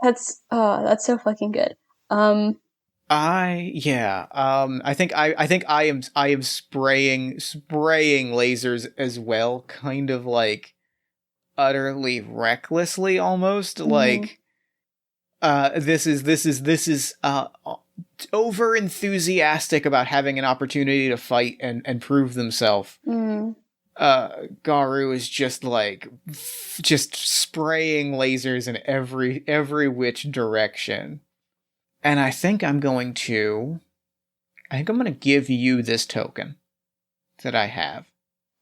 [SPEAKER 2] That's so fucking good. I
[SPEAKER 1] think I am spraying lasers as well, kind of like utterly recklessly almost. Like this is over enthusiastic about having an opportunity to fight and prove themselves. Garu is just spraying lasers in every which direction. And I think I'm going to give you this token that I have.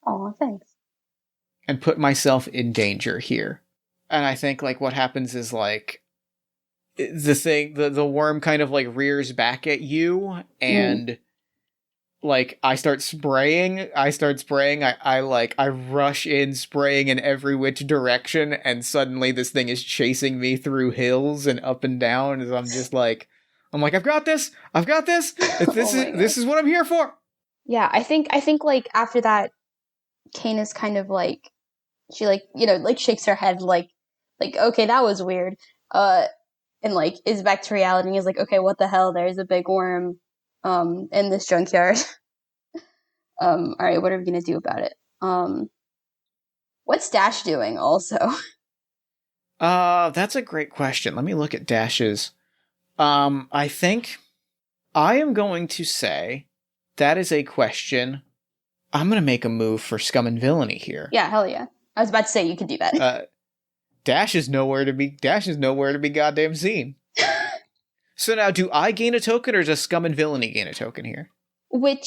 [SPEAKER 2] Oh, thanks.
[SPEAKER 1] And put myself in danger here. And I think like what happens is like the worm kind of like rears back at you and like I start spraying. I rush in spraying in every which direction, and suddenly this thing is chasing me through hills and up and down. And I'm like, I've got this. This is what I'm here for.
[SPEAKER 2] Yeah, I think like after that, Kane is kind of like, she like, like shakes her head like okay, that was weird. And like is back to reality and is like, okay, what the hell? There's a big worm in this junkyard. All right, what are we gonna do about it? What's Dash doing also?
[SPEAKER 1] That's a great question. Let me look at Dash's. I think I am going to say that is a question. I'm gonna make a move for Scum and Villainy here.
[SPEAKER 2] Yeah, hell yeah. I was about to say you could do that.
[SPEAKER 1] Dash is nowhere to be goddamn seen. So now, do I gain a token, or does Scum and Villainy gain a token here?
[SPEAKER 2] What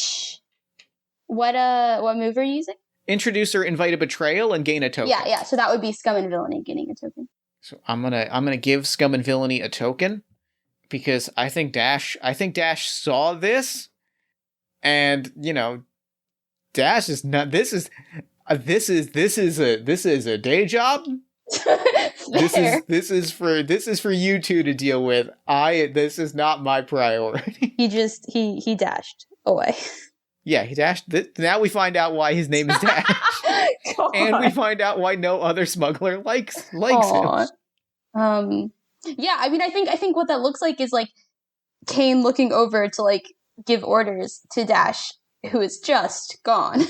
[SPEAKER 2] move are you using?
[SPEAKER 1] Introduce or invite a betrayal and gain a token.
[SPEAKER 2] Yeah. So that would be Scum and Villainy gaining a token.
[SPEAKER 1] So I'm gonna give Scum and Villainy a token because I think Dash saw this, and Dash is not. This is a day job.
[SPEAKER 2] Fair.
[SPEAKER 1] This is for you two to deal with. This is not my priority.
[SPEAKER 2] He dashed away.
[SPEAKER 1] Yeah, he dashed. Now we find out why his name is Dash, and we find out why no other smuggler likes him.
[SPEAKER 2] Yeah, I mean, I think what that looks like is like Kane looking over to like give orders to Dash, who is just gone.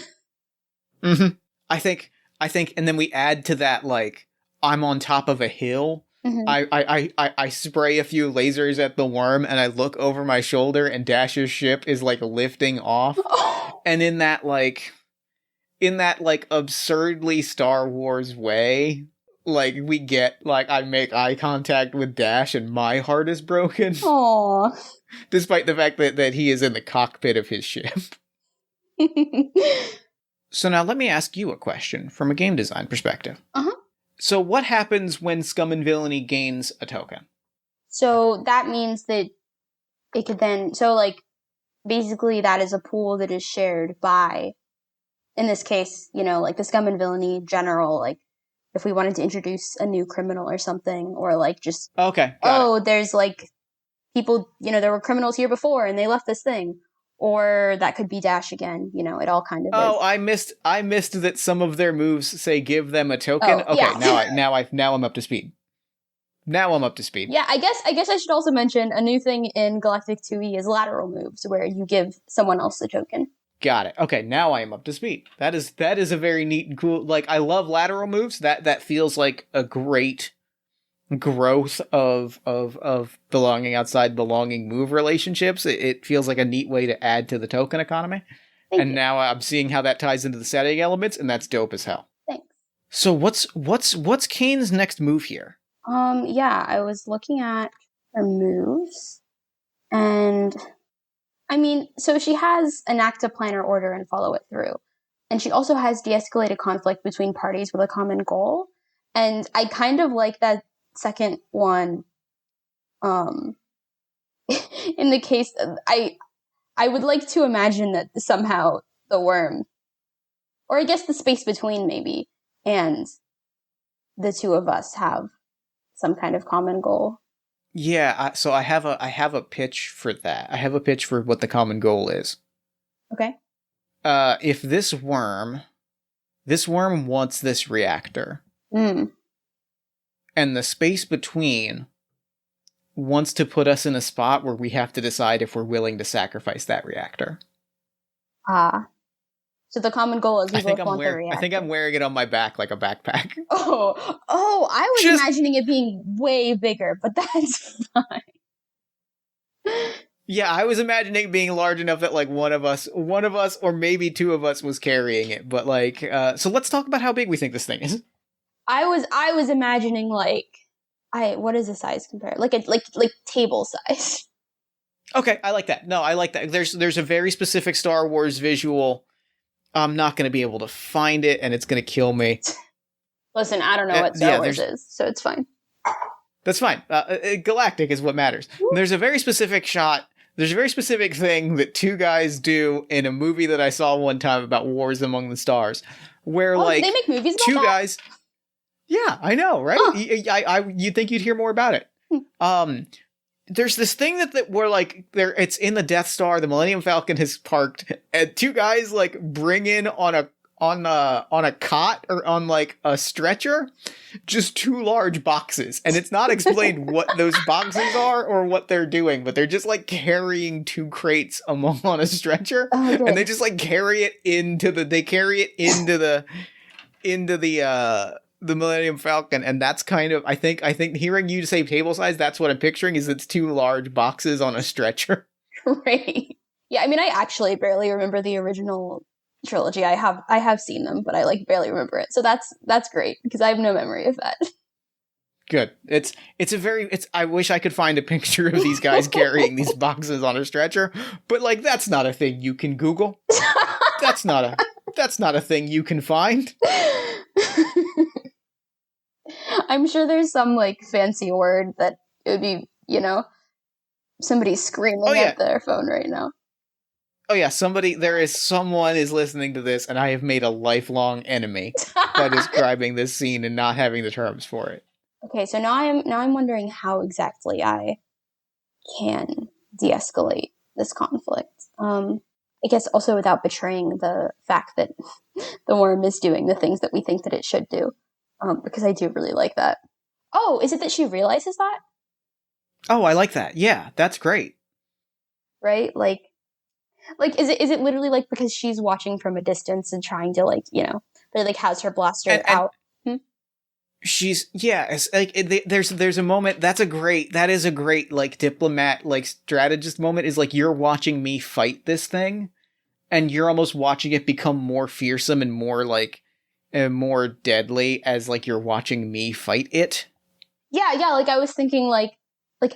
[SPEAKER 1] Mm-hmm. I think, and then we add to that like I'm on top of a hill. Mm-hmm. I spray a few lasers at the worm, and I look over my shoulder, and Dash's ship is like lifting off. And in that absurdly Star Wars way, like we get like I make eye contact with Dash, and my heart is broken.
[SPEAKER 2] Aww.
[SPEAKER 1] Despite the fact that he is in the cockpit of his ship. So now let me ask you a question from a game design perspective.
[SPEAKER 2] Uh-huh.
[SPEAKER 1] So what happens when Scum and Villainy gains a token?
[SPEAKER 2] So that means that it could then... So, like, basically that is a pool that is shared by, in this case, you know, like the Scum and Villainy general, like, if we wanted to introduce a new criminal or something, or, like, just...
[SPEAKER 1] Okay,
[SPEAKER 2] there's, like, people, you know, there were criminals here before and they left this thing. Or that could be Dash again. You know, it all kind of is.
[SPEAKER 1] I missed that some of their moves say give them a token.
[SPEAKER 2] Oh,
[SPEAKER 1] okay,
[SPEAKER 2] yeah.
[SPEAKER 1] now I'm up to speed.
[SPEAKER 2] Yeah, I guess I should also mention a new thing in Galactic 2E is lateral moves, where you give someone else a token.
[SPEAKER 1] Got it. Okay, now I am up to speed. That is a very neat and cool. Like, I love lateral moves. That feels like a great growth of belonging outside belonging move relationships. It feels like a neat way to add to the token economy.
[SPEAKER 2] Thank you.
[SPEAKER 1] Now I'm seeing how that ties into the setting elements, and that's dope as hell.
[SPEAKER 2] Thanks.
[SPEAKER 1] So what's Kane's next move here?
[SPEAKER 2] Yeah, I was looking at her moves, and I mean, so she has enact a plan or order and follow it through. And she also has de-escalated conflict between parties with a common goal. And I kind of like that second one. In the case of, I would like to imagine that somehow the worm, or I guess the space between maybe, and the two of us have some kind of common goal.
[SPEAKER 1] Yeah, so I have a pitch for that. I have a pitch for what the common goal is.
[SPEAKER 2] Okay.
[SPEAKER 1] If this worm wants this reactor. And the space between wants to put us in a spot where we have to decide if we're willing to sacrifice that reactor.
[SPEAKER 2] So the common goal is we both want the reactor.
[SPEAKER 1] I think I'm wearing it on my back like a backpack.
[SPEAKER 2] Oh, I was imagining it being way bigger, but that's fine.
[SPEAKER 1] Yeah, I was imagining it being large enough that like one of us or maybe two of us was carrying it. But like, so let's talk about how big we think this thing is.
[SPEAKER 2] I was imagining like, what is the size compared? Like table size.
[SPEAKER 1] Okay, I like that. No, I like that. There's a very specific Star Wars visual. I'm not going to be able to find it, and it's going to kill me.
[SPEAKER 2] Listen, I don't know what Star Wars is, so it's fine.
[SPEAKER 1] That's fine. Galactic is what matters. There's a very specific shot. There's a very specific thing that two guys do in a movie that I saw one time about Wars Among the Stars, where like
[SPEAKER 2] they make movies about
[SPEAKER 1] two
[SPEAKER 2] that?
[SPEAKER 1] guys. Yeah, I know, right?
[SPEAKER 2] Huh.
[SPEAKER 1] You'd think you'd hear more about it. There's this thing that we're like, it's in the Death Star. The Millennium Falcon has parked, and two guys like bring in on a cot or on like a stretcher, just two large boxes, and it's not explained what those boxes are or what they're doing, but they're just like carrying two crates on a stretcher, and they just like carry it into the Millennium Falcon, and that's kind of I think hearing you say table size, that's what I'm picturing is it's two large boxes on a stretcher.
[SPEAKER 2] Right. Yeah, I mean, I actually barely remember the original trilogy. I have seen them, but I like barely remember it. So that's great because I have no memory of that. Good.
[SPEAKER 1] I wish I could find a picture of these guys carrying these boxes on a stretcher, but like that's not a thing you can Google. That's not a thing you can find.
[SPEAKER 2] I'm sure there's some like fancy word that it would be, you know, somebody screaming at their phone right now.
[SPEAKER 1] Oh yeah, someone is listening to this, and I have made a lifelong enemy by describing this scene and not having the terms for it.
[SPEAKER 2] Okay, so now I'm wondering how exactly I can de-escalate this conflict. I guess also without betraying the fact that the worm is doing the things that we think that it should do. Because I do really like that. Oh, is it that she realizes that?
[SPEAKER 1] Oh, I like that. Yeah, that's great.
[SPEAKER 2] Right? Like is it literally like because she's watching from a distance and trying to but like has her blaster out?
[SPEAKER 1] She's it's like there's a moment that is a great like diplomat like strategist moment is like you're watching me fight this thing and you're almost watching it become more fearsome and more like more deadly as like you're watching me fight it.
[SPEAKER 2] Yeah, like I was thinking like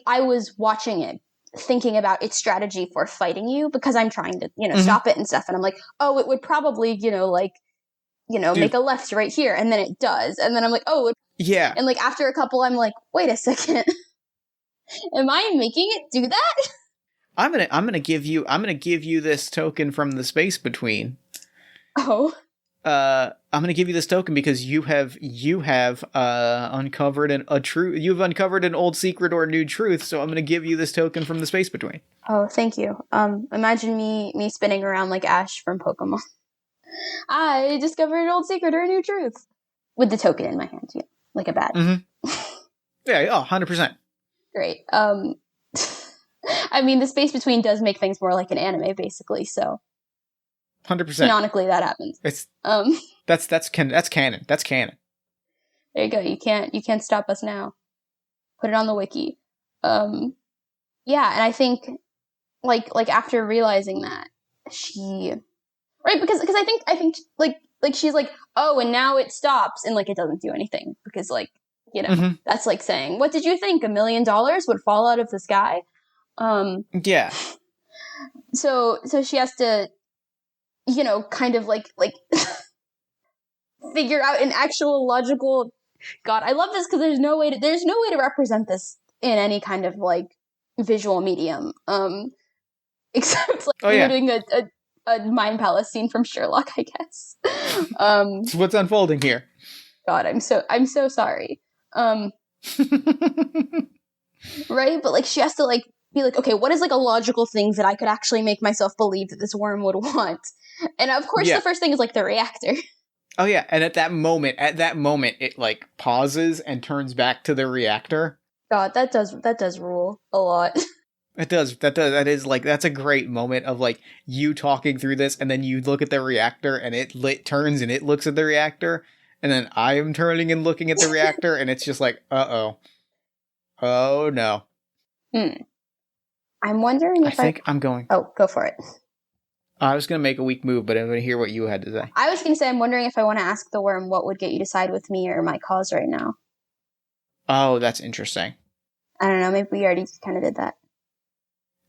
[SPEAKER 2] I was watching it thinking about its strategy for fighting you because I'm trying to, stop it and stuff. And I'm like, oh, it would probably, make a left right here. And then it does. And then I'm like, oh,
[SPEAKER 1] yeah.
[SPEAKER 2] And like after a couple, I'm like, wait a second. Am I making it do that?
[SPEAKER 1] I'm gonna give you this token from the space between.
[SPEAKER 2] Oh.
[SPEAKER 1] I'm gonna give you this token because you have uncovered you've uncovered an old secret or new truth, so I'm gonna give you this token from the space between.
[SPEAKER 2] Oh, thank you. Imagine me spinning around like Ash from Pokemon. I discovered an old secret or a new truth. With the token in my hand, like a badge.
[SPEAKER 1] Mm-hmm. Yeah, 100%.
[SPEAKER 2] Great. I mean, the space between does make things more like an anime, basically, so
[SPEAKER 1] 100%.
[SPEAKER 2] Canonically, that happens.
[SPEAKER 1] It's that's canon. That's canon.
[SPEAKER 2] There you go. You can't stop us now. Put it on the wiki. Yeah, and I think like after realizing that she because I think like she's like, oh, and now it stops, and like it doesn't do anything because that's like saying, what did you think? $1 million would fall out of the sky?
[SPEAKER 1] Yeah.
[SPEAKER 2] So she has to kind of like figure out an actual logical. God, I love this because there's no way to represent this in any kind of like visual medium, except like you're doing a Mind Palace scene from Sherlock, I guess.
[SPEAKER 1] So what's unfolding here?
[SPEAKER 2] God, I'm so sorry. Right, but like she has to like be like, okay, what is like a logical thing that I could actually make myself believe that this worm would want? And of course, the first thing is like the reactor. Oh yeah, and at that moment, it like pauses and turns back to the reactor. God, that does rule a lot.
[SPEAKER 1] It does. That is like that's a great moment of like you talking through this, and then you look at the reactor, and it turns and it looks at the reactor, and then I am turning and looking at the reactor, and it's just like, oh no.
[SPEAKER 2] I'm wondering if
[SPEAKER 1] I'm going.
[SPEAKER 2] Oh, go for it.
[SPEAKER 1] I was going to make a weak move, but I'm going to hear what you had to say.
[SPEAKER 2] I was going to say, I'm wondering if I want to ask the worm what would get you to side with me or my cause right now.
[SPEAKER 1] Oh, that's interesting.
[SPEAKER 2] I don't know. Maybe we already kind of did that.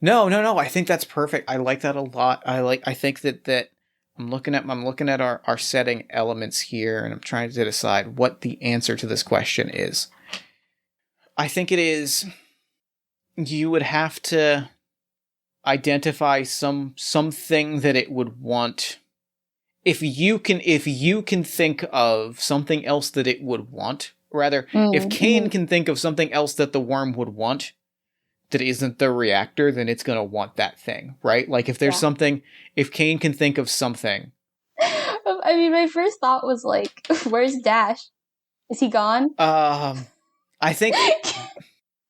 [SPEAKER 1] No. I think that's perfect. I like that a lot. I think that I'm looking at our setting elements here, and I'm trying to decide what the answer to this question is. I think it is. You would have to identify something that it would want. If you can think of something else that it would want, rather, if Kane can think of something else that the worm would want that isn't the reactor, then it's going to want that thing, right? Like if there's something, if Kane can think of something.
[SPEAKER 2] I mean, my first thought was like, where's Dash? Is he gone?
[SPEAKER 1] I think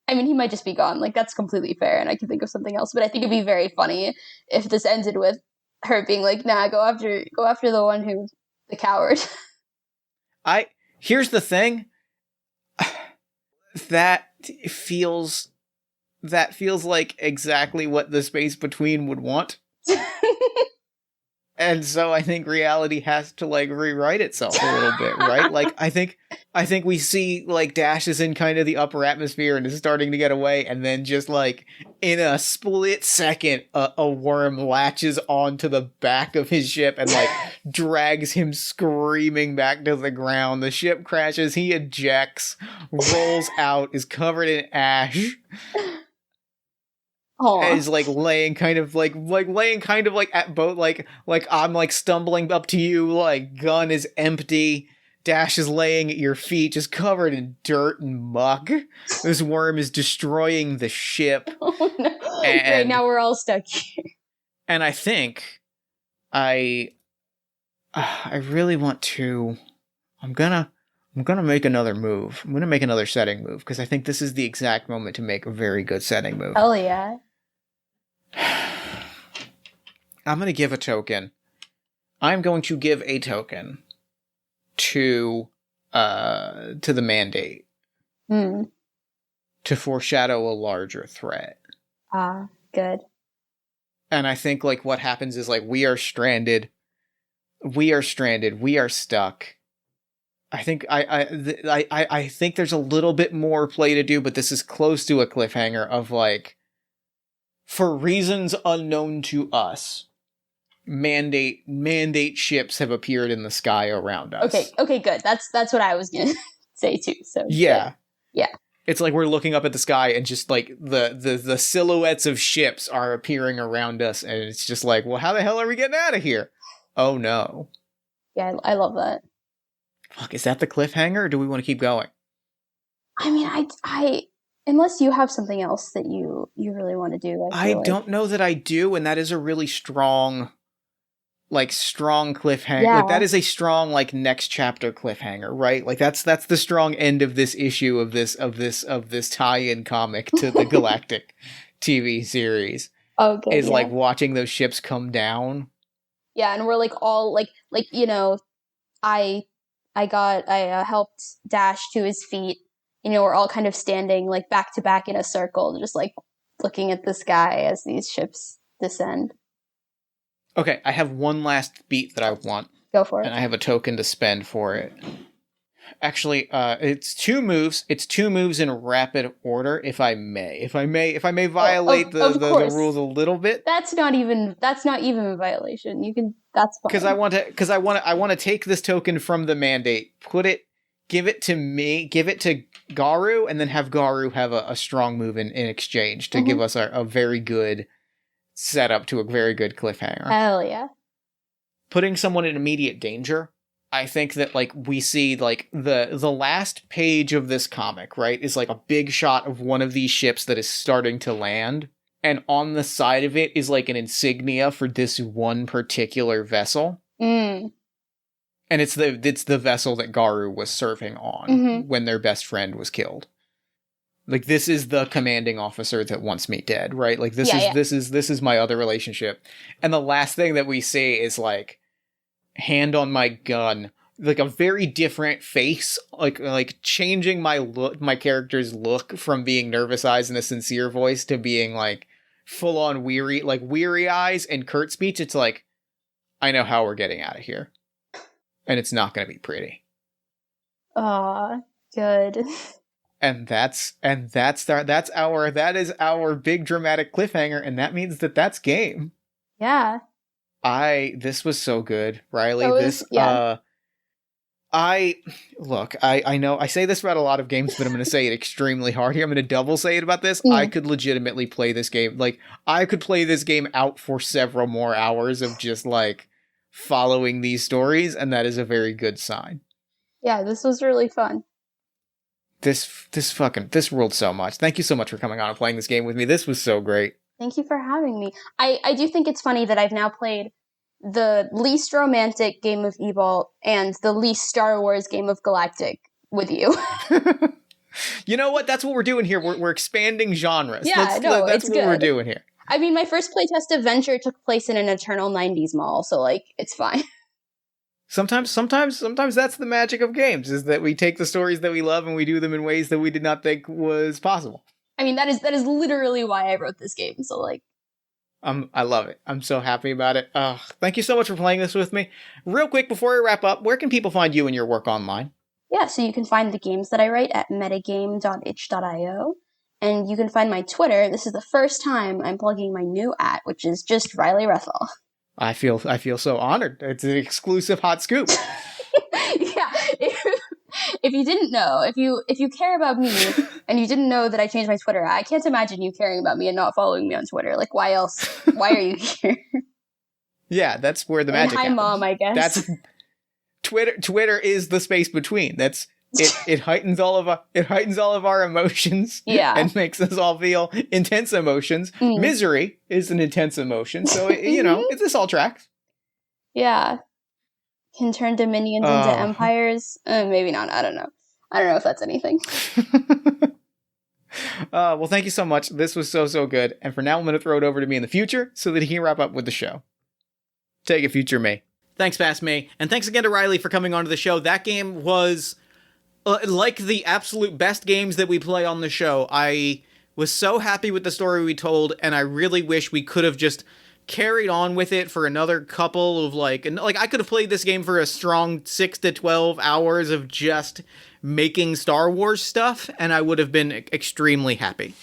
[SPEAKER 2] I mean, he might just be gone. Like, that's completely fair, and I can think of something else. But I think it'd be very funny if this ended with her being like, "Nah, go after the one who's the coward."
[SPEAKER 1] Here's the thing. That feels like exactly what the space between would want. And so I think reality has to like rewrite itself a little bit, right? Like I think we see like Dash is in kind of the upper atmosphere and is starting to get away, and then just like in a split second, a worm latches onto the back of his ship and like drags him screaming back to the ground. The ship crashes, he ejects, rolls out, is covered in ash.
[SPEAKER 2] Aw.
[SPEAKER 1] is like laying kind of like at boat, like I'm like stumbling up to you, like gun is empty. Dash is laying at your feet, just covered in dirt and muck. This worm is destroying the ship.
[SPEAKER 2] Oh no. Great,
[SPEAKER 1] And
[SPEAKER 2] now we're all stuck here.
[SPEAKER 1] and I think I really want to. I'm gonna make another move. I'm gonna make another setting move because I think this is the exact moment to make a very good setting move.
[SPEAKER 2] Hell yeah.
[SPEAKER 1] I'm gonna give a token. I'm going to give a token to the mandate
[SPEAKER 2] Hmm.
[SPEAKER 1] to foreshadow a larger threat.
[SPEAKER 2] Ah, good.
[SPEAKER 1] And I think like what happens is like we are stranded. We are stuck. I think I think there's a little bit more play to do, but this is close to a cliffhanger of like, for reasons unknown to us, mandate ships have appeared in the sky around us.
[SPEAKER 2] Okay, good. That's what I was gonna say too. So
[SPEAKER 1] Yeah.
[SPEAKER 2] good. Yeah.
[SPEAKER 1] It's like we're looking up at the sky and just like the silhouettes of ships are appearing around us, and it's just like, well, how the hell are we getting out of here? Oh no.
[SPEAKER 2] Yeah, I love that.
[SPEAKER 1] Fuck, is that the cliffhanger, or do we want to keep going?
[SPEAKER 2] I mean, I unless you have something else that you really want to do.
[SPEAKER 1] I
[SPEAKER 2] feel
[SPEAKER 1] don't know that I do, and that is a really strong cliffhanger.
[SPEAKER 2] Yeah.
[SPEAKER 1] Like that is a strong like next chapter cliffhanger, right? Like that's the strong end of this issue of this tie-in comic to the Galactic TV series.
[SPEAKER 2] Okay.
[SPEAKER 1] Is like watching those ships come down.
[SPEAKER 2] Yeah, and we're like all like you know, I helped Dash to his feet. You know, we're all kind of standing like back to back in a circle, just like looking at the sky as these ships descend.
[SPEAKER 1] Okay, I have one last beat that I want.
[SPEAKER 2] Go for it.
[SPEAKER 1] And I have a token to spend for it. Actually, it's two moves. It's two moves in rapid order, if I may violate the rules a little bit.
[SPEAKER 2] That's not even a violation. You can. That's fine.
[SPEAKER 1] Because I want to take this token from the mandate, give it to me, give it to Garu, and then have Garu have a strong move in exchange to give us a very good setup to a very good cliffhanger.
[SPEAKER 2] Hell yeah.
[SPEAKER 1] Putting someone in immediate danger. I think that like we see like the last page of this comic, right, is like a big shot of one of these ships that is starting to land, and on the side of it is like an insignia for this one particular vessel.
[SPEAKER 2] Mm.
[SPEAKER 1] And it's the vessel that Garu was serving on when their best friend was killed. Like this is the commanding officer that wants me dead, right? Like this is my other relationship. And the last thing that we see is like hand on my gun, like a very different face, like changing my character's look from being nervous eyes and a sincere voice to being like full on weary eyes and curt speech. It's like, I know how we're getting out of here, and it's not going to be pretty.
[SPEAKER 2] Aw, good.
[SPEAKER 1] And that is our big dramatic cliffhanger, and that means that's game.
[SPEAKER 2] Yeah.
[SPEAKER 1] This was so good, Riley. I know I say this about a lot of games, but I'm going to say it extremely hard here. I'm going to double say it about this. I could legitimately play this game. Like, I could play this game out for several more hours of just like following these stories, and that is a very good sign.
[SPEAKER 2] Yeah, this was really fun.
[SPEAKER 1] This ruled so much. Thank you so much for coming on and playing this game with me. This was so great.
[SPEAKER 2] Thank you for having me. I do think it's funny that I've now played the least romantic game of Ebalt and the least Star Wars game of Galactic with you.
[SPEAKER 1] You know what? That's what we're doing here. We're expanding genres.
[SPEAKER 2] Yeah,
[SPEAKER 1] that's what we're doing here.
[SPEAKER 2] I mean, my first playtest adventure took place in an eternal 90s mall, so like it's fine.
[SPEAKER 1] Sometimes that's the magic of games, is that we take the stories that we love and we do them in ways that we did not think was possible.
[SPEAKER 2] I mean, that is literally why I wrote this game, so like...
[SPEAKER 1] I love it. I'm so happy about it. Thank you so much for playing this with me. Real quick, before we wrap up, where can people find you and your work online? Yeah,
[SPEAKER 2] so you can find the games that I write at metagame.itch.io, and you can find my Twitter. This is the first time I'm plugging my new @ which is just Riley Rethal.
[SPEAKER 1] I feel so honored. It's an exclusive hot scoop.
[SPEAKER 2] Yeah, if you didn't know, if you care about me and you didn't know that I changed my Twitter, I can't imagine you caring about me and not following me on Twitter. Like, why else? Why are you here?
[SPEAKER 1] Yeah, that's where the magic happens.
[SPEAKER 2] Mom, I guess.
[SPEAKER 1] That's Twitter is the space between. That's it heightens all of our emotions.
[SPEAKER 2] Yeah.
[SPEAKER 1] And makes us all feel intense emotions.
[SPEAKER 2] Mm.
[SPEAKER 1] Misery is an intense emotion. So this all tracks.
[SPEAKER 2] Yeah. Can turn dominions into empires. Maybe not. I don't know. I don't know if that's anything.
[SPEAKER 1] Well, thank you so much. This was so good. And for now, I'm going to throw it over to me in the future so that he can wrap up with the show. Take it, future me. Thanks, past me. And thanks again to Riley for coming onto the show. That game was like the absolute best games that we play on the show. I was so happy with the story we told, and I really wish we could have just carried on with it for another couple of I could have played this game for a strong 6 to 12 hours of just making Star Wars stuff, and I would have been extremely happy.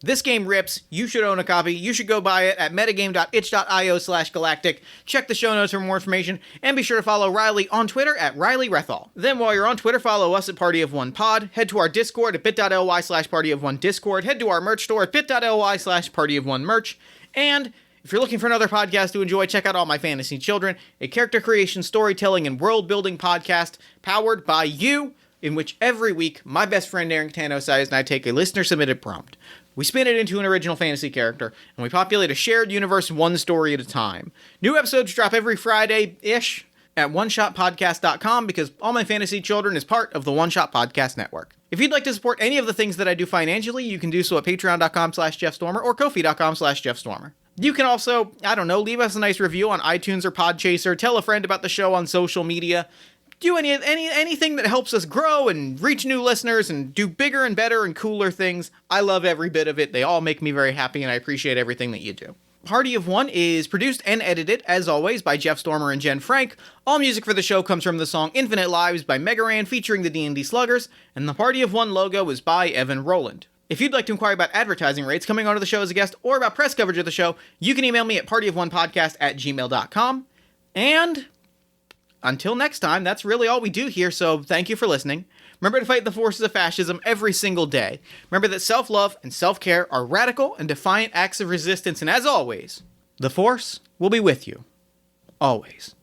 [SPEAKER 1] This game rips. You should own a copy. You should go buy it at metagame.itch.io/galactic. Check the show notes for more information, and be sure to follow Riley on Twitter at Riley Rethal. Then while you're on Twitter, follow us at Party of One Pod. Head to our Discord at bit.ly/Party of One Discord. Head to our merch store at bit.ly/Party of One Merch. And if you're looking for another podcast to enjoy, check out All My Fantasy Children, a character creation, storytelling, and world-building podcast powered by you, in which every week my best friend Aaron Tanosai and I take a listener-submitted prompt. We spin it into an original fantasy character, and we populate a shared universe one story at a time. New episodes drop every Friday-ish at oneshotpodcast.com because All My Fantasy Children is part of the One Shot Podcast Network. If you'd like to support any of the things that I do financially, you can do so at patreon.com/JeffStormer or Ko-fi.com/JeffStormer. You can also, leave us a nice review on iTunes or Podchaser, tell a friend about the show on social media, do anything that helps us grow and reach new listeners and do bigger and better and cooler things. I love every bit of it. They all make me very happy, and I appreciate everything that you do. Party of One is produced and edited, as always, by Jeff Stormer and Jen Frank. All music for the show comes from the song Infinite Lives by Megaran featuring the D&D Sluggers, and the Party of One logo is by Evan Rowland. If you'd like to inquire about advertising rates, coming onto the show as a guest, or about press coverage of the show, you can email me at partyofonepodcast@gmail.com. And until next time, that's really all we do here, so thank you for listening. Remember to fight the forces of fascism every single day. Remember that self-love and self-care are radical and defiant acts of resistance, and as always, the Force will be with you. Always.